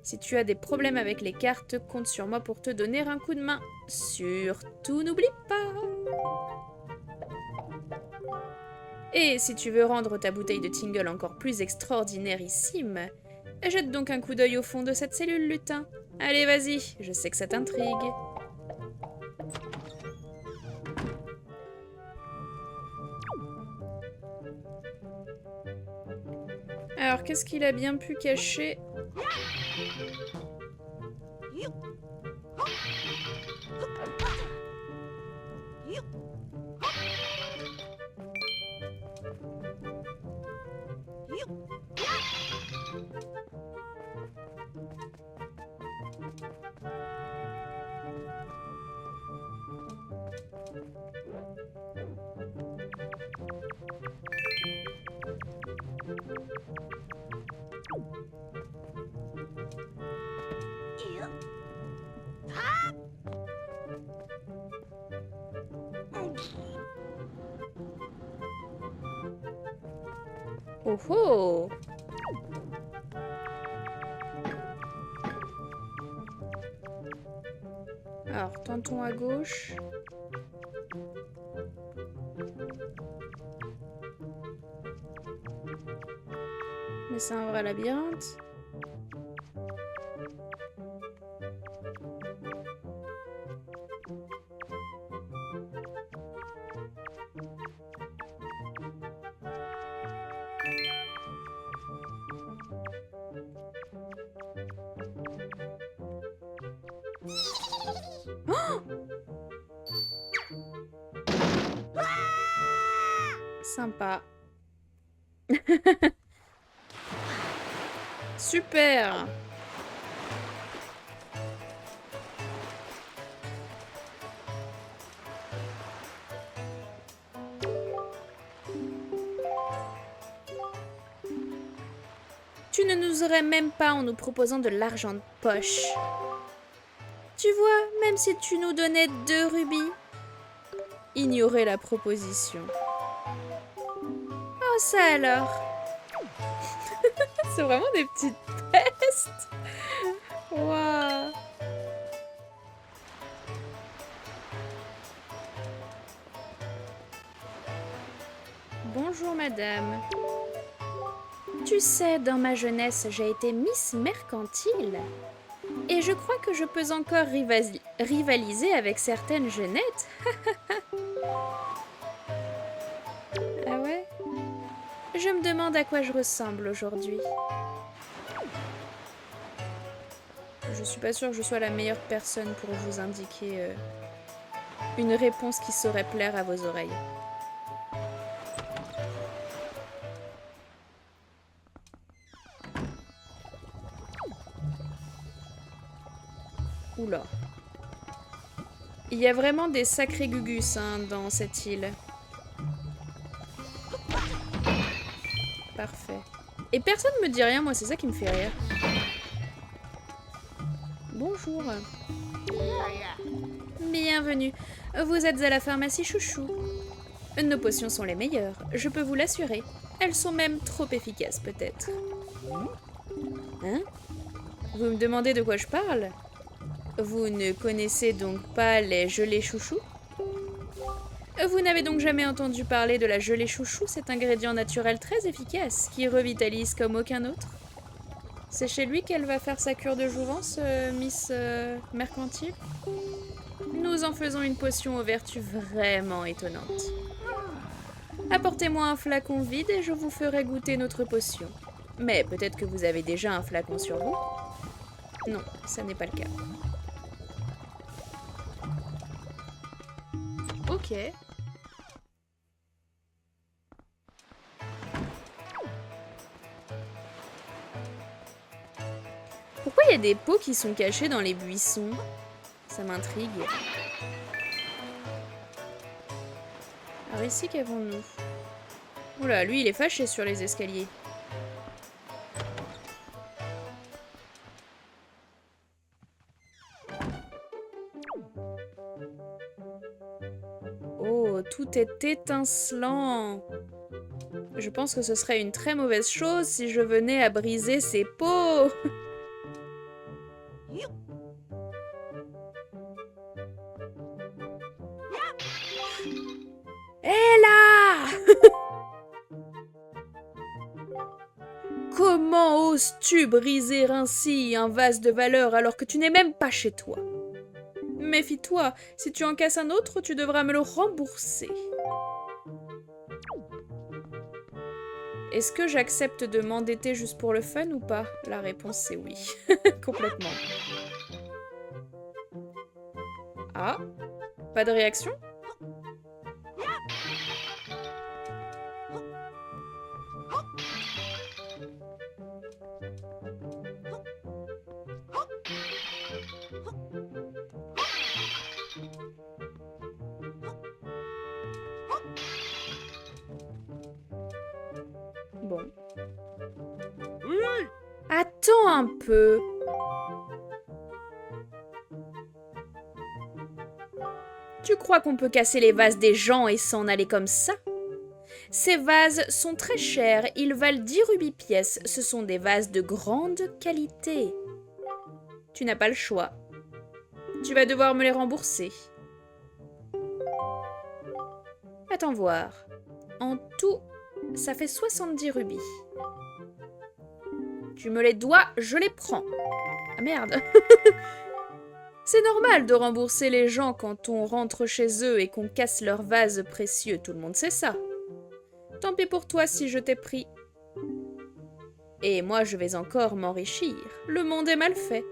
Si tu as des problèmes avec les cartes, compte sur moi pour te donner un coup de main. Surtout n'oublie pas. Et si tu veux rendre ta bouteille de Tingle encore plus extraordinairissime, jette donc un coup d'œil au fond de cette cellule, lutin. Allez, vas-y, je sais que ça t'intrigue. Alors, qu'est-ce qu'il a bien pu cacher? Oh oh! Alors, tentons à gauche. Mais c'est un vrai labyrinthe. Sympa. Super! Tu ne nous aurais même pas en nous proposant de l'argent de poche. Tu vois, même si tu nous donnais 2 rubis. Ignorer la proposition. Oh, ça alors! C'est vraiment des petites pestes! Waouh! Bonjour madame. Tu sais, dans ma jeunesse, j'ai été Miss Mercantile. Et je crois que je peux encore rivaliser avec certaines jeunettes. Ah ouais? Je me demande à quoi je ressemble aujourd'hui. Je suis pas sûre que je sois la meilleure personne pour vous indiquer une réponse qui saurait plaire à vos oreilles. Oula. Il y a vraiment des sacrés gugus hein, dans cette île. Parfait. Et personne me dit rien, moi c'est ça qui me fait rire. Bonjour. Bienvenue. Vous êtes à la pharmacie Chouchou. Nos potions sont les meilleures, je peux vous l'assurer. Elles sont même trop efficaces peut-être. Hein? Vous me demandez de quoi je parle? Vous ne connaissez donc pas les gelées chouchou? Vous n'avez donc jamais entendu parler de la gelée chouchou, cet ingrédient naturel très efficace qui revitalise comme aucun autre? C'est chez lui qu'elle va faire sa cure de jouvence, Miss Mercantile? Nous en faisons une potion aux vertus vraiment étonnantes. Apportez-moi un flacon vide et je vous ferai goûter notre potion. Mais peut-être que vous avez déjà un flacon sur vous? Non, ça n'est pas le cas. Ok. Pourquoi il y a des pots qui sont cachés dans les buissons? Ça m'intrigue. Alors ici, qu'avons-nous? Oula, lui il est fâché sur les escaliers. Oh, tout est étincelant. Je pense que ce serait une très mauvaise chose si je venais à briser ces pots. Hé là! Comment oses-tu briser ainsi un vase de valeur alors que tu n'es même pas chez toi? Méfie-toi, si tu en casses un autre, tu devras me le rembourser. Est-ce que j'accepte de m'endetter juste pour le fun ou pas? La réponse c'est oui. Complètement. Ah? Pas de réaction? Attends un peu. Tu crois qu'on peut casser les vases des gens et s'en aller comme ça? Ces vases sont très chers, ils valent 10 rubis pièce. Ce sont des vases de grande qualité. Tu n'as pas le choix. Tu vas devoir me les rembourser. Attends voir. En tout, ça fait 70 rubis. Tu me les dois, je les prends. Ah merde. C'est normal de rembourser les gens quand on rentre chez eux et qu'on casse leurs vases précieux, tout le monde sait ça. Tant pis pour toi si je t'ai pris. Et moi je vais encore m'enrichir, le monde est mal fait.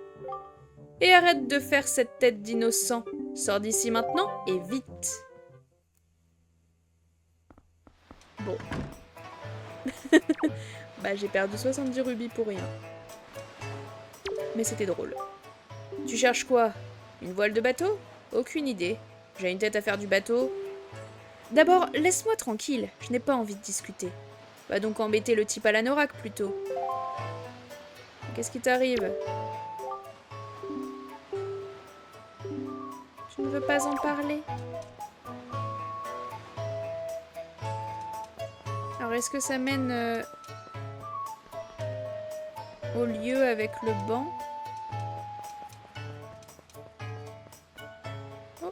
Et arrête de faire cette tête d'innocent, sors d'ici maintenant et vite. Bon. Bah j'ai perdu 70 rubis pour rien. Mais c'était drôle. Tu cherches quoi? Une voile de bateau? Aucune idée. J'ai une tête à faire du bateau. D'abord, laisse-moi tranquille, je n'ai pas envie de discuter. Va donc embêter le type à l'anorak plutôt. Qu'est-ce qui t'arrive? Tu ne veux pas en parler? Alors est-ce que ça mène au lieu avec le banc? Oh.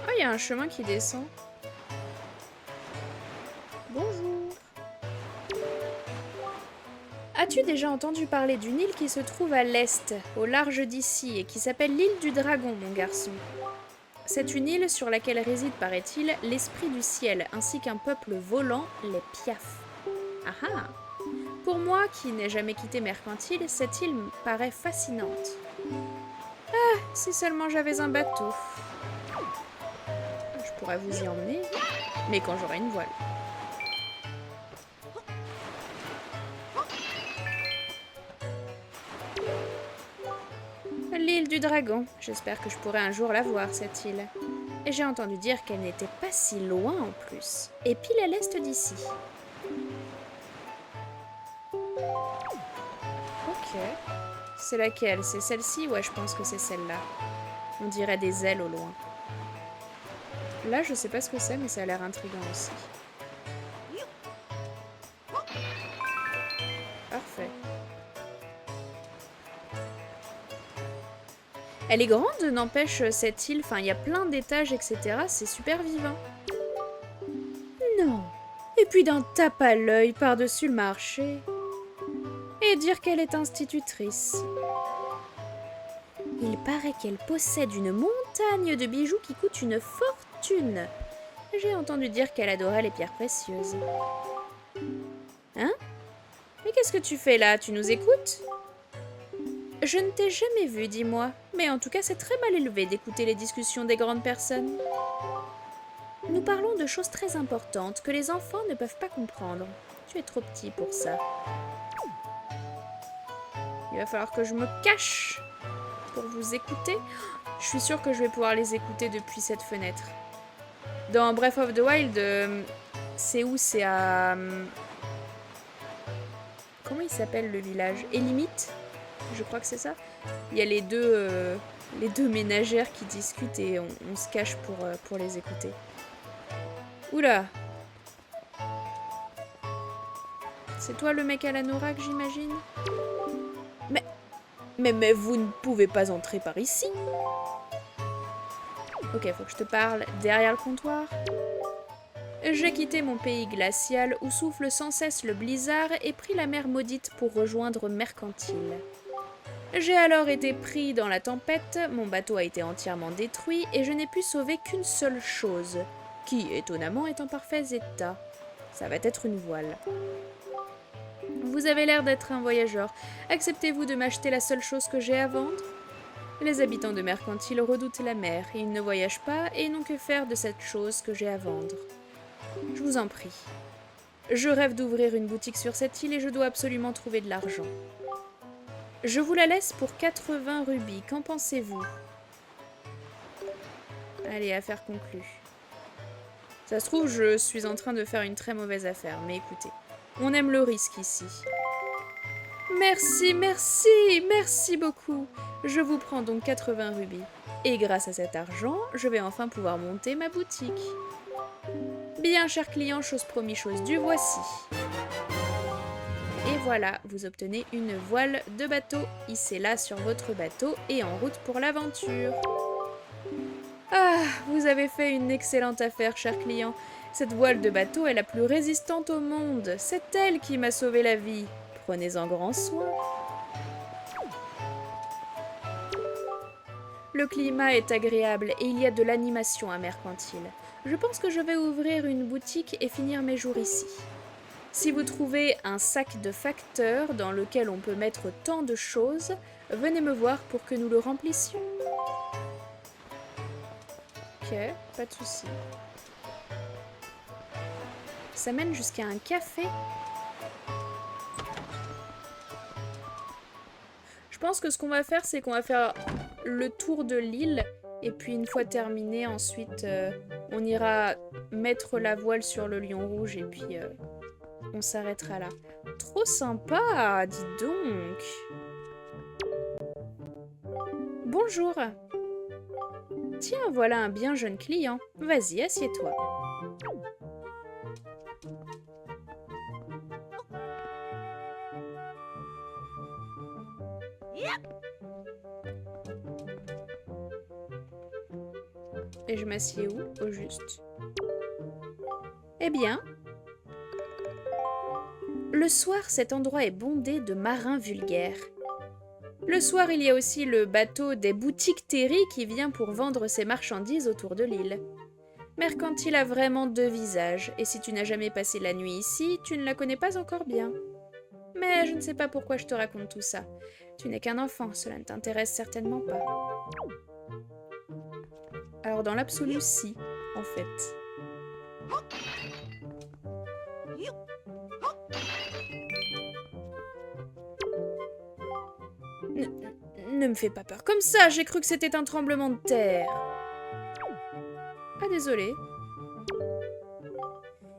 Oh, il y a un chemin qui descend. Bonjour. As-tu déjà entendu parler d'une île qui se trouve à l'est, au large d'ici, et qui s'appelle l'île du Dragon, mon garçon? C'est une île sur laquelle réside, paraît-il, l'esprit du ciel, ainsi qu'un peuple volant, les Piaf. Ah ah! Pour moi, qui n'ai jamais quitté Mercantile, cette île me paraît fascinante. Ah, si seulement j'avais un bateau. Je pourrais vous y emmener, mais quand j'aurai une voile. L'île du Dragon. J'espère que je pourrai un jour la voir, cette île. Et j'ai entendu dire qu'elle n'était pas si loin en plus. Et pile à l'est d'ici. Ok. C'est laquelle? C'est celle-ci? Ouais, je pense que c'est celle-là. On dirait des ailes au loin. Là, je sais pas ce que c'est, mais ça a l'air intriguant aussi. Parfait. Elle est grande, n'empêche, cette île. Enfin, il y a plein d'étages, etc. C'est super vivant. Non. Et puis d'un tape à l'œil par-dessus le marché. Et dire qu'elle est institutrice. Il paraît qu'elle possède une montagne de bijoux qui coûte une fortune. J'ai entendu dire qu'elle adorait les pierres précieuses. Hein? Mais qu'est-ce que tu fais là? Tu nous écoutes? Je ne t'ai jamais vu, dis-moi. Mais en tout cas, c'est très mal élevé d'écouter les discussions des grandes personnes. Nous parlons de choses très importantes que les enfants ne peuvent pas comprendre. Tu es trop petit pour ça. Il va falloir que je me cache pour vous écouter. Je suis sûre que je vais pouvoir les écouter depuis cette fenêtre. Dans Breath of the Wild, c'est où? C'est à... Comment il s'appelle le village? Élimite? Je crois que c'est ça. Il y a les deux ménagères qui discutent et on se cache pour les écouter. Oula! C'est toi le mec à l'anorak, j'imagine? Mais vous ne pouvez pas entrer par ici. Ok, faut que je te parle derrière le comptoir. J'ai quitté mon pays glacial où souffle sans cesse le blizzard et pris la mer maudite pour rejoindre Mercantile. J'ai alors été pris dans la tempête, mon bateau a été entièrement détruit et je n'ai pu sauver qu'une seule chose, qui, étonnamment, est en parfait état. Ça va être une voile. Vous avez l'air d'être un voyageur. Acceptez-vous de m'acheter la seule chose que j'ai à vendre? Les habitants de Mercantile redoutent la mer, et ils ne voyagent pas et n'ont que faire de cette chose que j'ai à vendre. Je vous en prie. Je rêve d'ouvrir une boutique sur cette île et je dois absolument trouver de l'argent. Je vous la laisse pour 80 rubis, qu'en pensez-vous? Allez, affaire conclue. Ça se trouve, je suis en train de faire une très mauvaise affaire, mais écoutez, on aime le risque ici. Merci, merci, merci beaucoup. Je vous prends donc 80 rubis. Et grâce à cet argent, je vais enfin pouvoir monter ma boutique. Bien, cher client, chose promis, chose due, voici. Et voilà, vous obtenez une voile de bateau. Hissez-la sur votre bateau et en route pour l'aventure. Ah, vous avez fait une excellente affaire, cher client. Cette voile de bateau est la plus résistante au monde. C'est elle qui m'a sauvé la vie. Prenez-en grand soin. Le climat est agréable et il y a de l'animation à Mercantile. Je pense que je vais ouvrir une boutique et finir mes jours ici. Si vous trouvez un sac de facteur dans lequel on peut mettre tant de choses, venez me voir pour que nous le remplissions. Ok, pas de souci. Ça mène jusqu'à un café. Je pense que ce qu'on va faire, c'est qu'on va faire le tour de l'île. Et puis une fois terminé, ensuite, on ira mettre la voile sur le lion rouge et puis on s'arrêtera là. Trop sympa, dis donc. Bonjour. Tiens, voilà un bien jeune client. Vas-y, assieds-toi. Et je m'assieds où, au juste? Eh bien, le soir, cet endroit est bondé de marins vulgaires. Le soir, il y a aussi le bateau des boutiques Terry qui vient pour vendre ses marchandises autour de l'île. Mercantile a vraiment deux visages, et si tu n'as jamais passé la nuit ici, tu ne la connais pas encore bien. Mais je ne sais pas pourquoi je te raconte tout ça. Tu n'es qu'un enfant, cela ne t'intéresse certainement pas. Alors dans l'absolu, si, en fait. Ne me fais pas peur comme ça, j'ai cru que c'était un tremblement de terre. Ah désolé.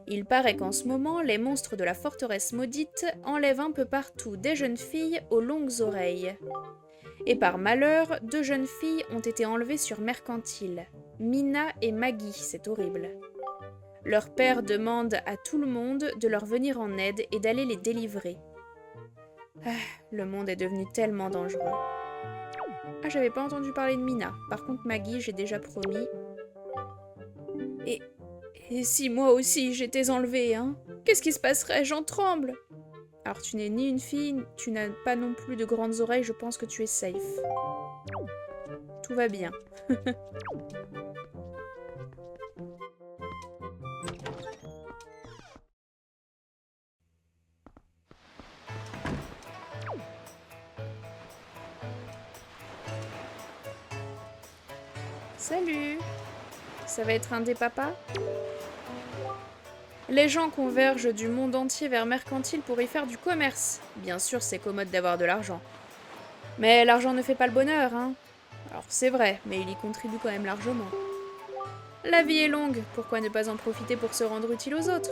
Il paraît qu'en ce moment, les monstres de la forteresse maudite enlèvent un peu partout des jeunes filles aux longues oreilles. Et par malheur, deux jeunes filles ont été enlevées sur Mercantile. Mina et Maggie, c'est horrible. Leur père demande à tout le monde de leur venir en aide et d'aller les délivrer. Ah, le monde est devenu tellement dangereux. Ah, j'avais pas entendu parler de Mina. Par contre, Maggie, j'ai déjà promis. Et si moi aussi j'étais enlevée, hein? Qu'est-ce qui se passerait? J'en tremble! Alors, tu n'es ni une fille, tu n'as pas non plus de grandes oreilles, je pense que tu es safe. Tout va bien. Salut! Ça va être un des papas? Les gens convergent du monde entier vers Mercantile pour y faire du commerce. Bien sûr, c'est commode d'avoir de l'argent. Mais l'argent ne fait pas le bonheur, hein? Alors c'est vrai, mais il y contribue quand même largement. La vie est longue, pourquoi ne pas en profiter pour se rendre utile aux autres?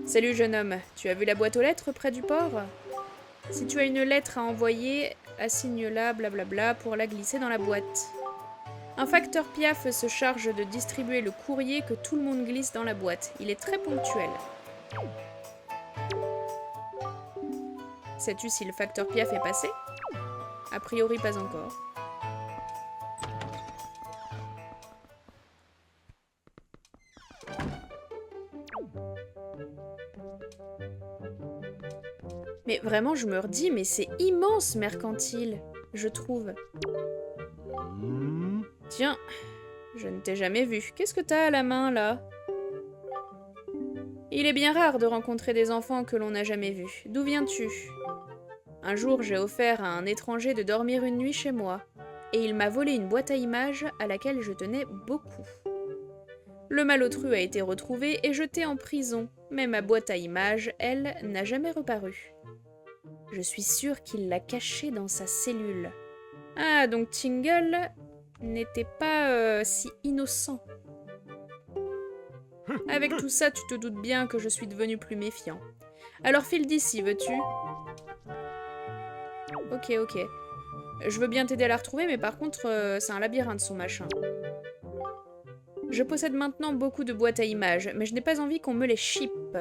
Salut jeune homme, tu as vu la boîte aux lettres près du port? Si tu as une lettre à envoyer, assigne-la, blablabla, pour la glisser dans la boîte. Un facteur Piaf se charge de distribuer le courrier que tout le monde glisse dans la boîte. Il est très ponctuel. Sais-tu si le facteur Piaf est passé? A priori pas encore. Mais vraiment, je me redis, mais c'est immense, Mercantile, je trouve. Tiens, Je ne t'ai jamais vu. Qu'est-ce que t'as à la main, là? Il est bien rare de rencontrer des enfants que l'on n'a jamais vus. D'où viens-tu? Un jour, j'ai offert à un étranger de dormir une nuit chez moi, et il m'a volé une boîte à images à laquelle je tenais beaucoup. Le malotru a été retrouvé et jeté en prison, mais ma boîte à images, elle, n'a jamais reparu. Je suis sûre qu'il l'a cachée dans sa cellule. Ah, donc Tingle n'était pas si innocent. Avec tout ça, tu te doutes bien que je suis devenu plus méfiant. Alors file d'ici, veux-tu? Ok. Je veux bien t'aider à la retrouver, mais par contre, c'est un labyrinthe son machin. Je possède maintenant beaucoup de boîtes à images, mais je n'ai pas envie qu'on me les chippe.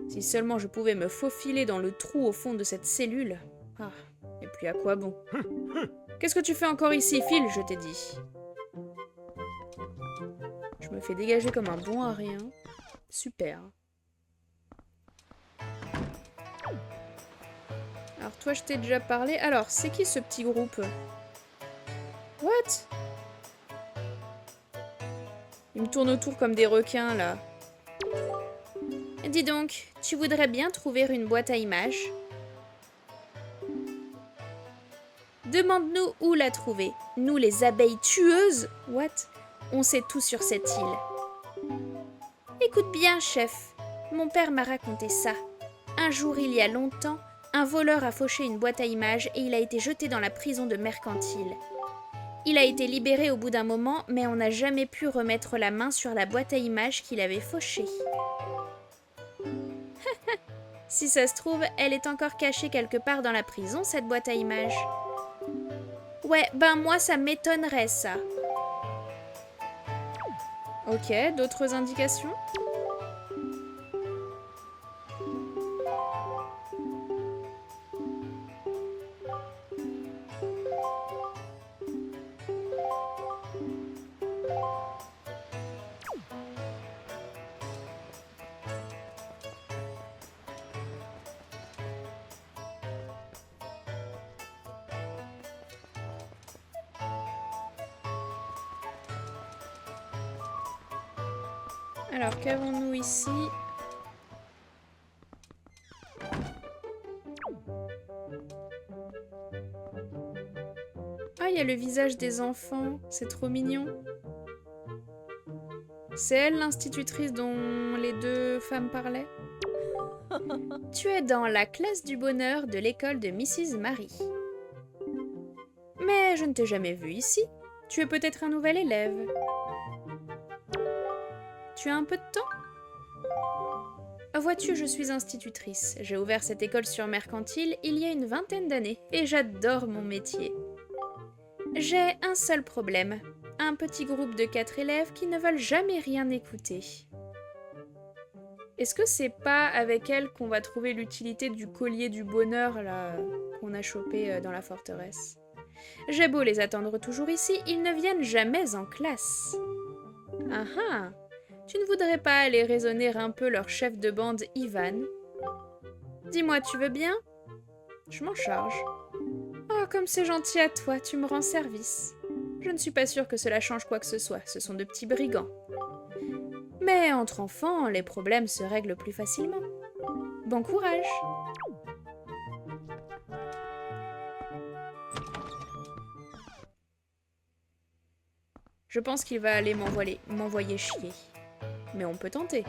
Si seulement je pouvais me faufiler dans le trou au fond de cette cellule. Ah, et puis à quoi bon? Qu'est-ce que tu fais encore ici, Phil, je t'ai dit? Je me fais dégager comme un bon à rien. Super. Alors toi, je t'ai déjà parlé. Alors, c'est qui ce petit groupe? What? Ils me tournent autour comme des requins, là. Dis donc, tu voudrais bien trouver une boîte à images? Demande-nous où la trouver. Nous, les abeilles tueuses? What? On sait tout sur cette île. Écoute bien, chef. Mon père m'a raconté ça. Un jour, il y a longtemps, un voleur a fauché une boîte à images et il a été jeté dans la prison de Mercantile. Il a été libéré au bout d'un moment, mais on n'a jamais pu remettre la main sur la boîte à images qu'il avait fauchée. Si ça se trouve, elle est encore cachée quelque part dans la prison, cette boîte à images. Ouais, ben moi ça m'étonnerait ça. Ok, d'autres indications? Alors, qu'avons-nous ici? Ah, il y a le visage des enfants. C'est trop mignon. C'est elle, l'institutrice dont les deux femmes parlaient? Tu es dans la classe du bonheur de l'école de Mrs. Marie. Mais je ne t'ai jamais vue ici. Tu es peut-être un nouvel élève. Tu as un peu de temps? Vois-tu, je suis institutrice. J'ai ouvert cette école sur Mercantile il y a une vingtaine d'années et j'adore mon métier. J'ai un seul problème. Un petit groupe de 4 élèves qui ne veulent jamais rien écouter. Est-ce que c'est pas avec elle qu'on va trouver l'utilité du collier du bonheur là qu'on a chopé dans la forteresse? J'ai beau les attendre toujours ici, ils ne viennent jamais en classe. Ah ah! Tu ne voudrais pas aller raisonner un peu leur chef de bande, Ivan? Dis-moi, tu veux bien? Je m'en charge. Oh, comme c'est gentil à toi, tu me rends service. Je ne suis pas sûre que cela change quoi que ce soit, ce sont de petits brigands. Mais entre enfants, les problèmes se règlent plus facilement. Bon courage! Je pense qu'il va aller m'envoyer chier. Mais on peut tenter.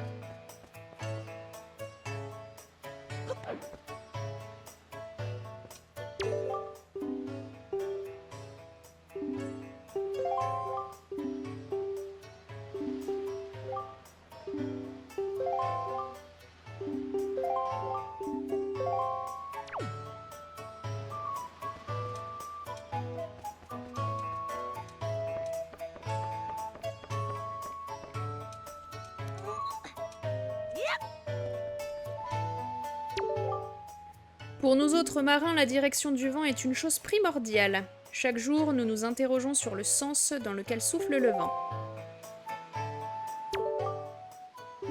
Pour nous autres marins, la direction du vent est une chose primordiale. Chaque jour, nous nous interrogeons sur le sens dans lequel souffle le vent.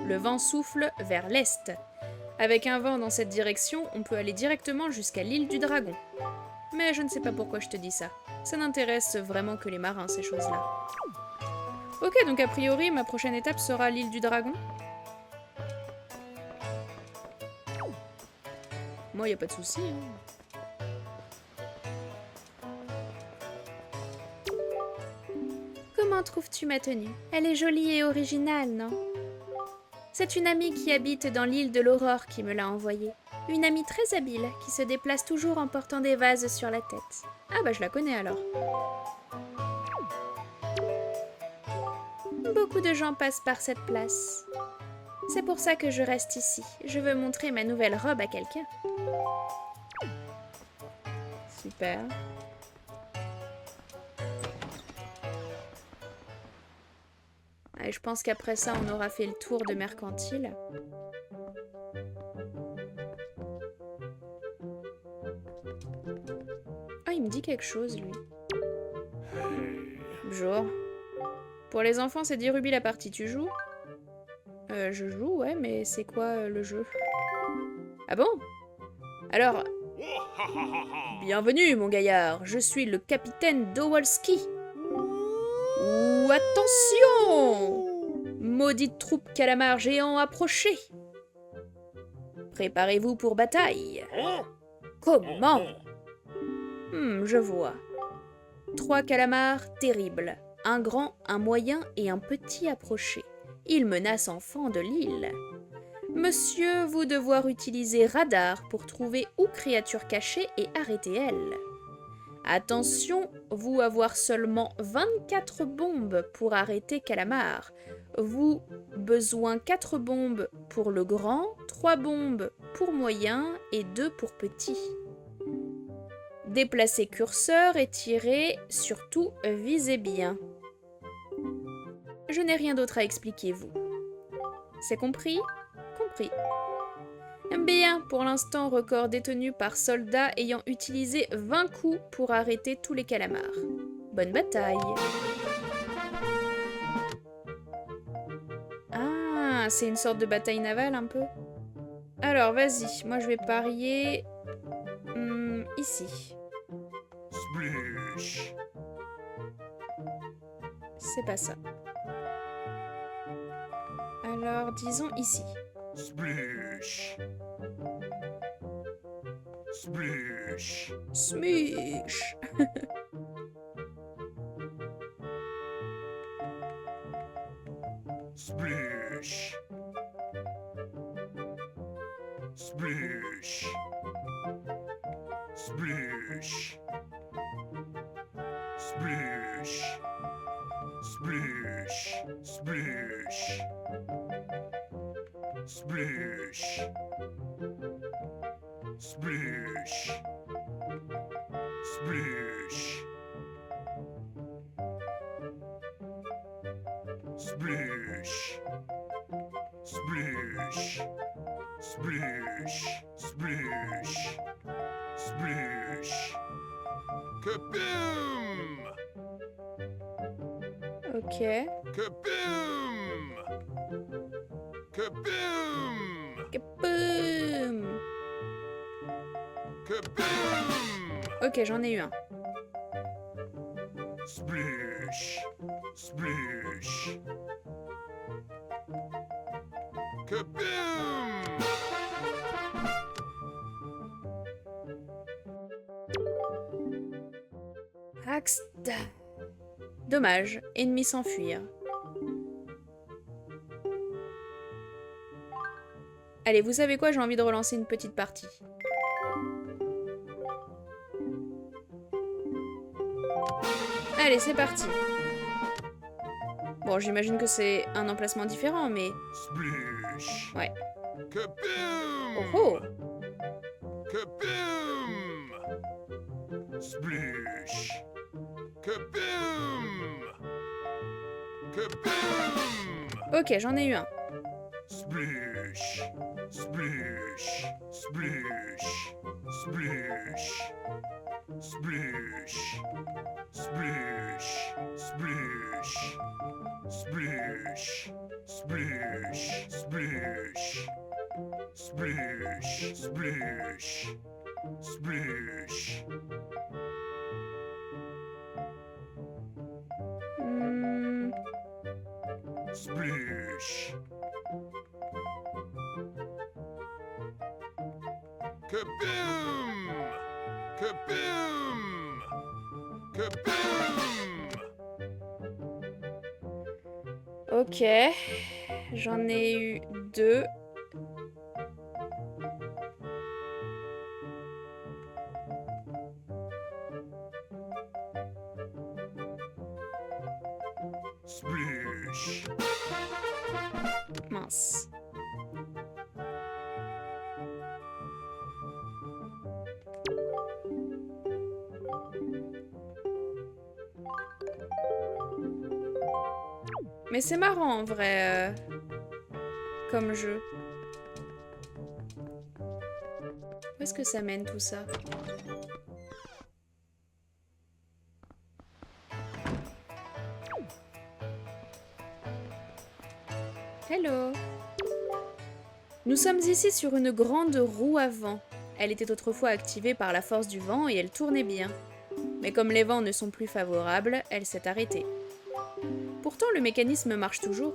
Le vent souffle vers l'est. Avec un vent dans cette direction, on peut aller directement jusqu'à l'île du Dragon. Mais je ne sais pas pourquoi je te dis ça. Ça n'intéresse vraiment que les marins, ces choses-là. Ok, donc a priori, ma prochaine étape sera l'île du dragon. Moi, y a pas de souci. Hein. Comment trouves-tu ma tenue? Elle est jolie et originale, non? C'est une amie qui habite dans l'île de l'Aurore qui me l'a envoyée. Une amie très habile qui se déplace toujours en portant des vases sur la tête. Ah bah je la connais alors. Beaucoup de gens passent par cette place. C'est pour ça que je reste ici. Je veux montrer ma nouvelle robe à quelqu'un. Super. Et je pense qu'après ça, on aura fait le tour de Mercantile. Ah, il me dit quelque chose, lui. Bonjour. Pour les enfants, c'est 10 rubis la partie. Tu joues? Je joue, ouais, mais c'est quoi le jeu? Ah bon? Alors... Bienvenue, mon gaillard. Je suis le capitaine Dowalski. Ouh, attention! Maudite troupe calamar géant approchez! Préparez-vous pour bataille. Comment? Je vois. 3 calamars terribles. Un grand, un moyen et un petit approché. Ils menacent enfants de l'île. Monsieur, vous devoir utiliser radar pour trouver où créature cachée et arrêter elle. Attention, vous avoir seulement 24 bombes pour arrêter Calamar. Vous, besoin 4 bombes pour le grand, 3 bombes pour moyen et 2 pour petit. Déplacez curseur et tirez, surtout visez bien. Je n'ai rien d'autre à expliquer, vous. C'est compris? Compris. Bien, pour l'instant, record détenu par soldat ayant utilisé 20 coups pour arrêter tous les calamars. Bonne bataille. Ah, c'est une sorte de bataille navale un peu. Alors, vas-y, moi je vais parier... ici. Splish. C'est pas ça. Alors, disons ici. Splish. Splish. Smush. Splish. Splish. Splish. Splish. Splish. Splish. Splish. Splish. Splish. Splish. Splish. Splish. Splish. Splish. Kaboom! Ok. Kaboom! Kaboom! Kaboom. Kaboom! Ok, j'en ai eu un. Splish! Splish! Kaboom! Axda. Dommage, ennemi s'enfuir. Allez, vous savez quoi, j'ai envie de relancer une petite partie. Allez, c'est parti. Bon, j'imagine que c'est un emplacement différent, mais... Splish! Ouais. Kaboom! Oh oh! Kaboom! Splish! Kaboom! Kaboom! Ok, j'en ai eu un. Splish! Splish! Splish! Splish! Splish! Splish! Splish! Splish! Splish! Splish! Splish! Splish! Splish! Hmm, Sploosh. Kaboom! Kaboom! Kaboom! Ok, j'en ai eu 2. Sploosh. Mince. Mais c'est marrant en vrai, comme jeu. Où est-ce que ça mène tout ça? Hello. Nous sommes ici sur une grande roue à vent. Elle était autrefois activée par la force du vent et elle tournait bien. Mais comme les vents ne sont plus favorables, elle s'est arrêtée. Pourtant, le mécanisme marche toujours.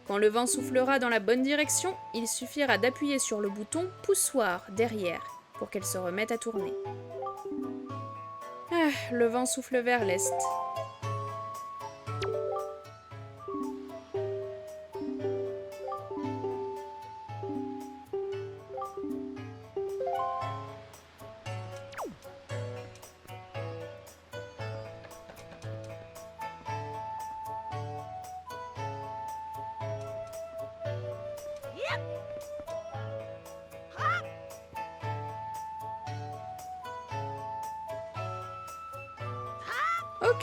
Quand le vent soufflera dans la bonne direction, il suffira d'appuyer sur le bouton poussoir derrière pour qu'elle se remette à tourner. Ah, le vent souffle vers l'est.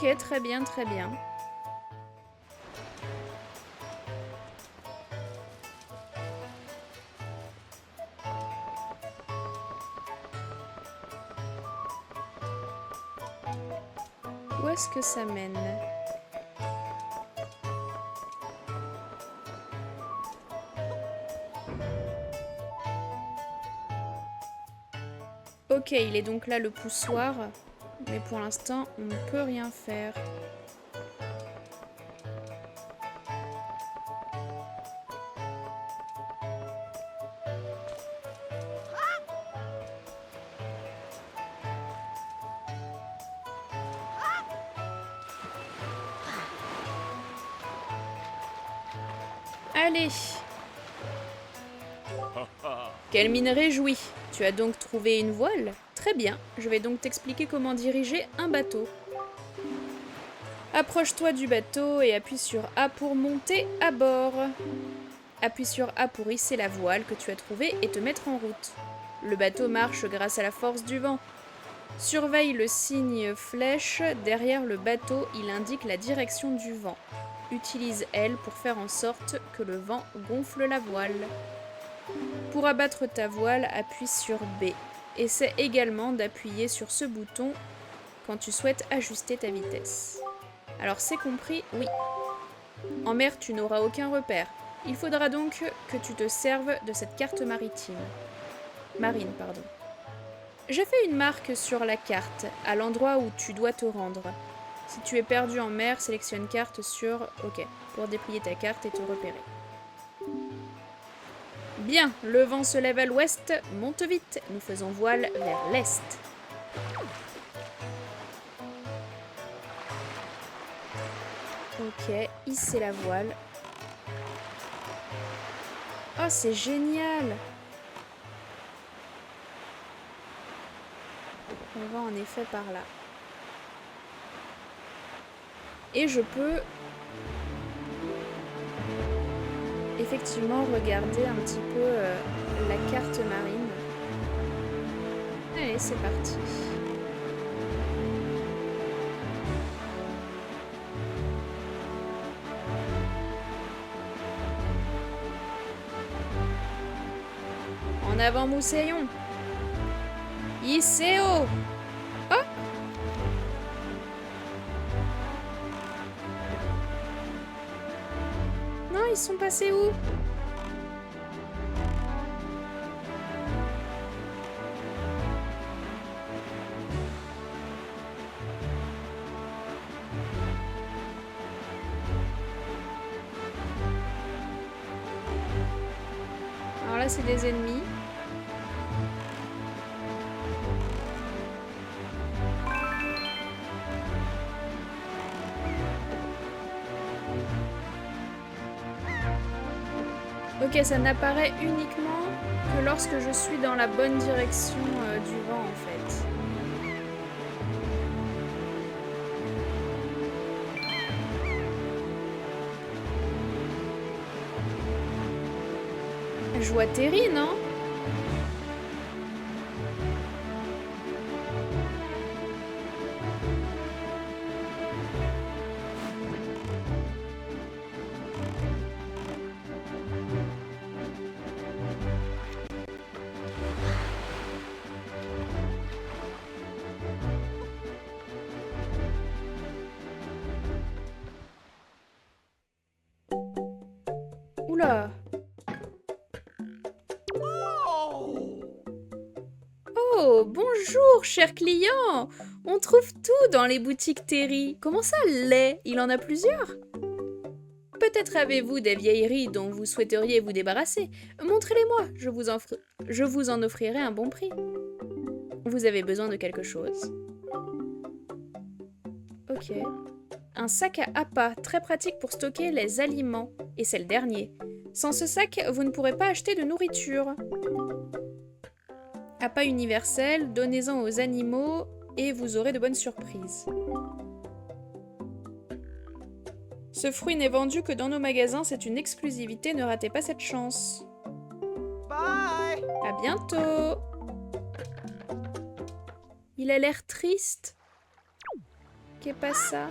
Ok, très bien, très bien. Où est-ce que ça mène? Ok, il est donc là le poussoir, mais pour l'instant, on ne peut rien faire. Allez! Quelle mine réjouie! Tu as donc trouvé une voile? Très bien, je vais donc t'expliquer comment diriger un bateau. Approche-toi du bateau et appuie sur A pour monter à bord. Appuie sur A pour hisser la voile que tu as trouvée et te mettre en route. Le bateau marche grâce à la force du vent. Surveille le signe flèche derrière le bateau, il indique la direction du vent. Utilise L pour faire en sorte que le vent gonfle la voile. Pour abattre ta voile, appuie sur B. Essaie également d'appuyer sur ce bouton quand tu souhaites ajuster ta vitesse. Alors c'est compris, oui. En mer, tu n'auras aucun repère. Il faudra donc que tu te serves de cette carte marine, pardon. J'ai fait une marque sur la carte, à l'endroit où tu dois te rendre. Si tu es perdu en mer, sélectionne carte sur OK, pour déplier ta carte et te repérer. Bien, le vent se lève à l'ouest, monte vite, nous faisons voile vers l'est. Ok, hisser la voile. Oh, c'est génial! On va en effet par là. Et je peux effectivement regarder un petit peu la carte marine. Allez, c'est parti. En avant, Moussaillon. Iseo. Oh! Non, ils sont passés où? débarrasser des ennemis. Ok, ça n'apparaît uniquement que lorsque je suis dans la bonne direction du vent en fait. Je vois Terry, non? Oula! Oh, bonjour, cher client! On trouve tout dans les boutiques Terry. Comment ça, lait? Il en a plusieurs? Peut-être avez-vous des vieilleries dont vous souhaiteriez vous débarrasser. Montrez-les-moi, je vous en offrirai un bon prix. Vous avez besoin de quelque chose. Ok. Un sac à appât, très pratique pour stocker les aliments. Et c'est le dernier. Sans ce sac, vous ne pourrez pas acheter de nourriture. Appât universel, donnez-en aux animaux et vous aurez de bonnes surprises. Ce fruit n'est vendu que dans nos magasins, c'est une exclusivité, ne ratez pas cette chance. Bye! À bientôt! Il a l'air triste. Qu'est pas ça?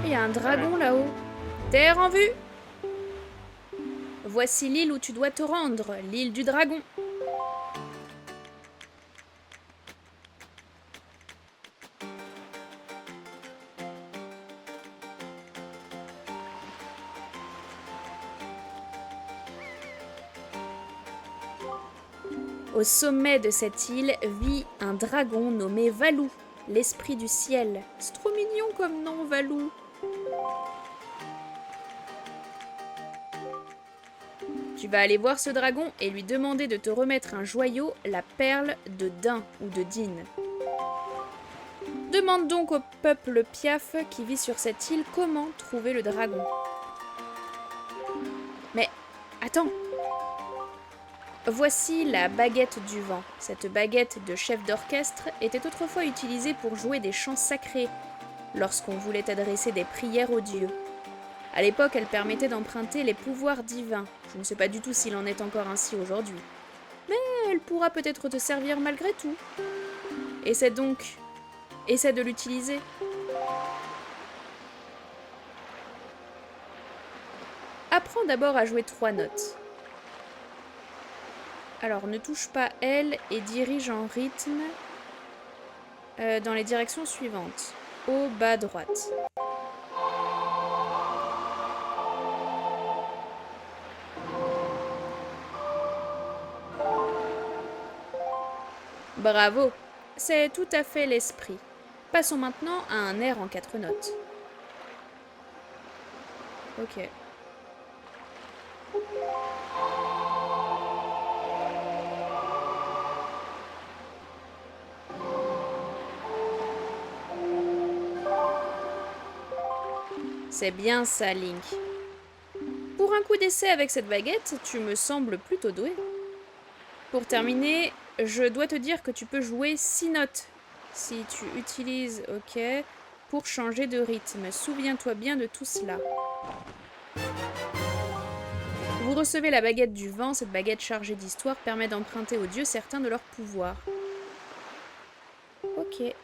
Il y a un dragon là-haut. Terre en vue! Voici l'île où tu dois te rendre, l'île du dragon. Au sommet de cette île vit un dragon nommé Valou, l'esprit du ciel. C'est trop mignon comme nom, Valou. Tu vas aller voir ce dragon et lui demander de te remettre un joyau, la perle de Din ou de Din. Demande donc au peuple Piaf qui vit sur cette île comment trouver le dragon. Mais, attends! Voici la baguette du vent. Cette baguette de chef d'orchestre était autrefois utilisée pour jouer des chants sacrés, lorsqu'on voulait adresser des prières aux dieux. À l'époque, elle permettait d'emprunter les pouvoirs divins. Je ne sais pas du tout s'il en est encore ainsi aujourd'hui. Mais elle pourra peut-être te servir malgré tout. Essaie de l'utiliser. Apprends d'abord à jouer 3 notes. Alors, ne touche pas L et dirige en rythme dans les directions suivantes. Haut, bas, droite. Bravo! C'est tout à fait l'esprit. Passons maintenant à un air en 4 notes. Ok. C'est bien ça, Link. Pour un coup d'essai avec cette baguette, tu me sembles plutôt doué. Pour terminer, je dois te dire que tu peux jouer 6 notes si tu utilises OK pour changer de rythme. Souviens-toi bien de tout cela. Vous recevez la baguette du vent. Cette baguette chargée d'histoire permet d'emprunter aux dieux certains de leurs pouvoirs. Ok.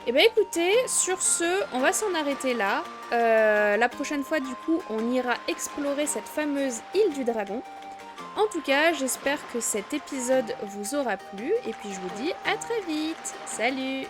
Eh bien écoutez, sur ce, on va s'en arrêter là. La prochaine fois, du coup, on ira explorer cette fameuse île du dragon. En tout cas, j'espère que cet épisode vous aura plu. Et puis je vous dis à très vite. Salut!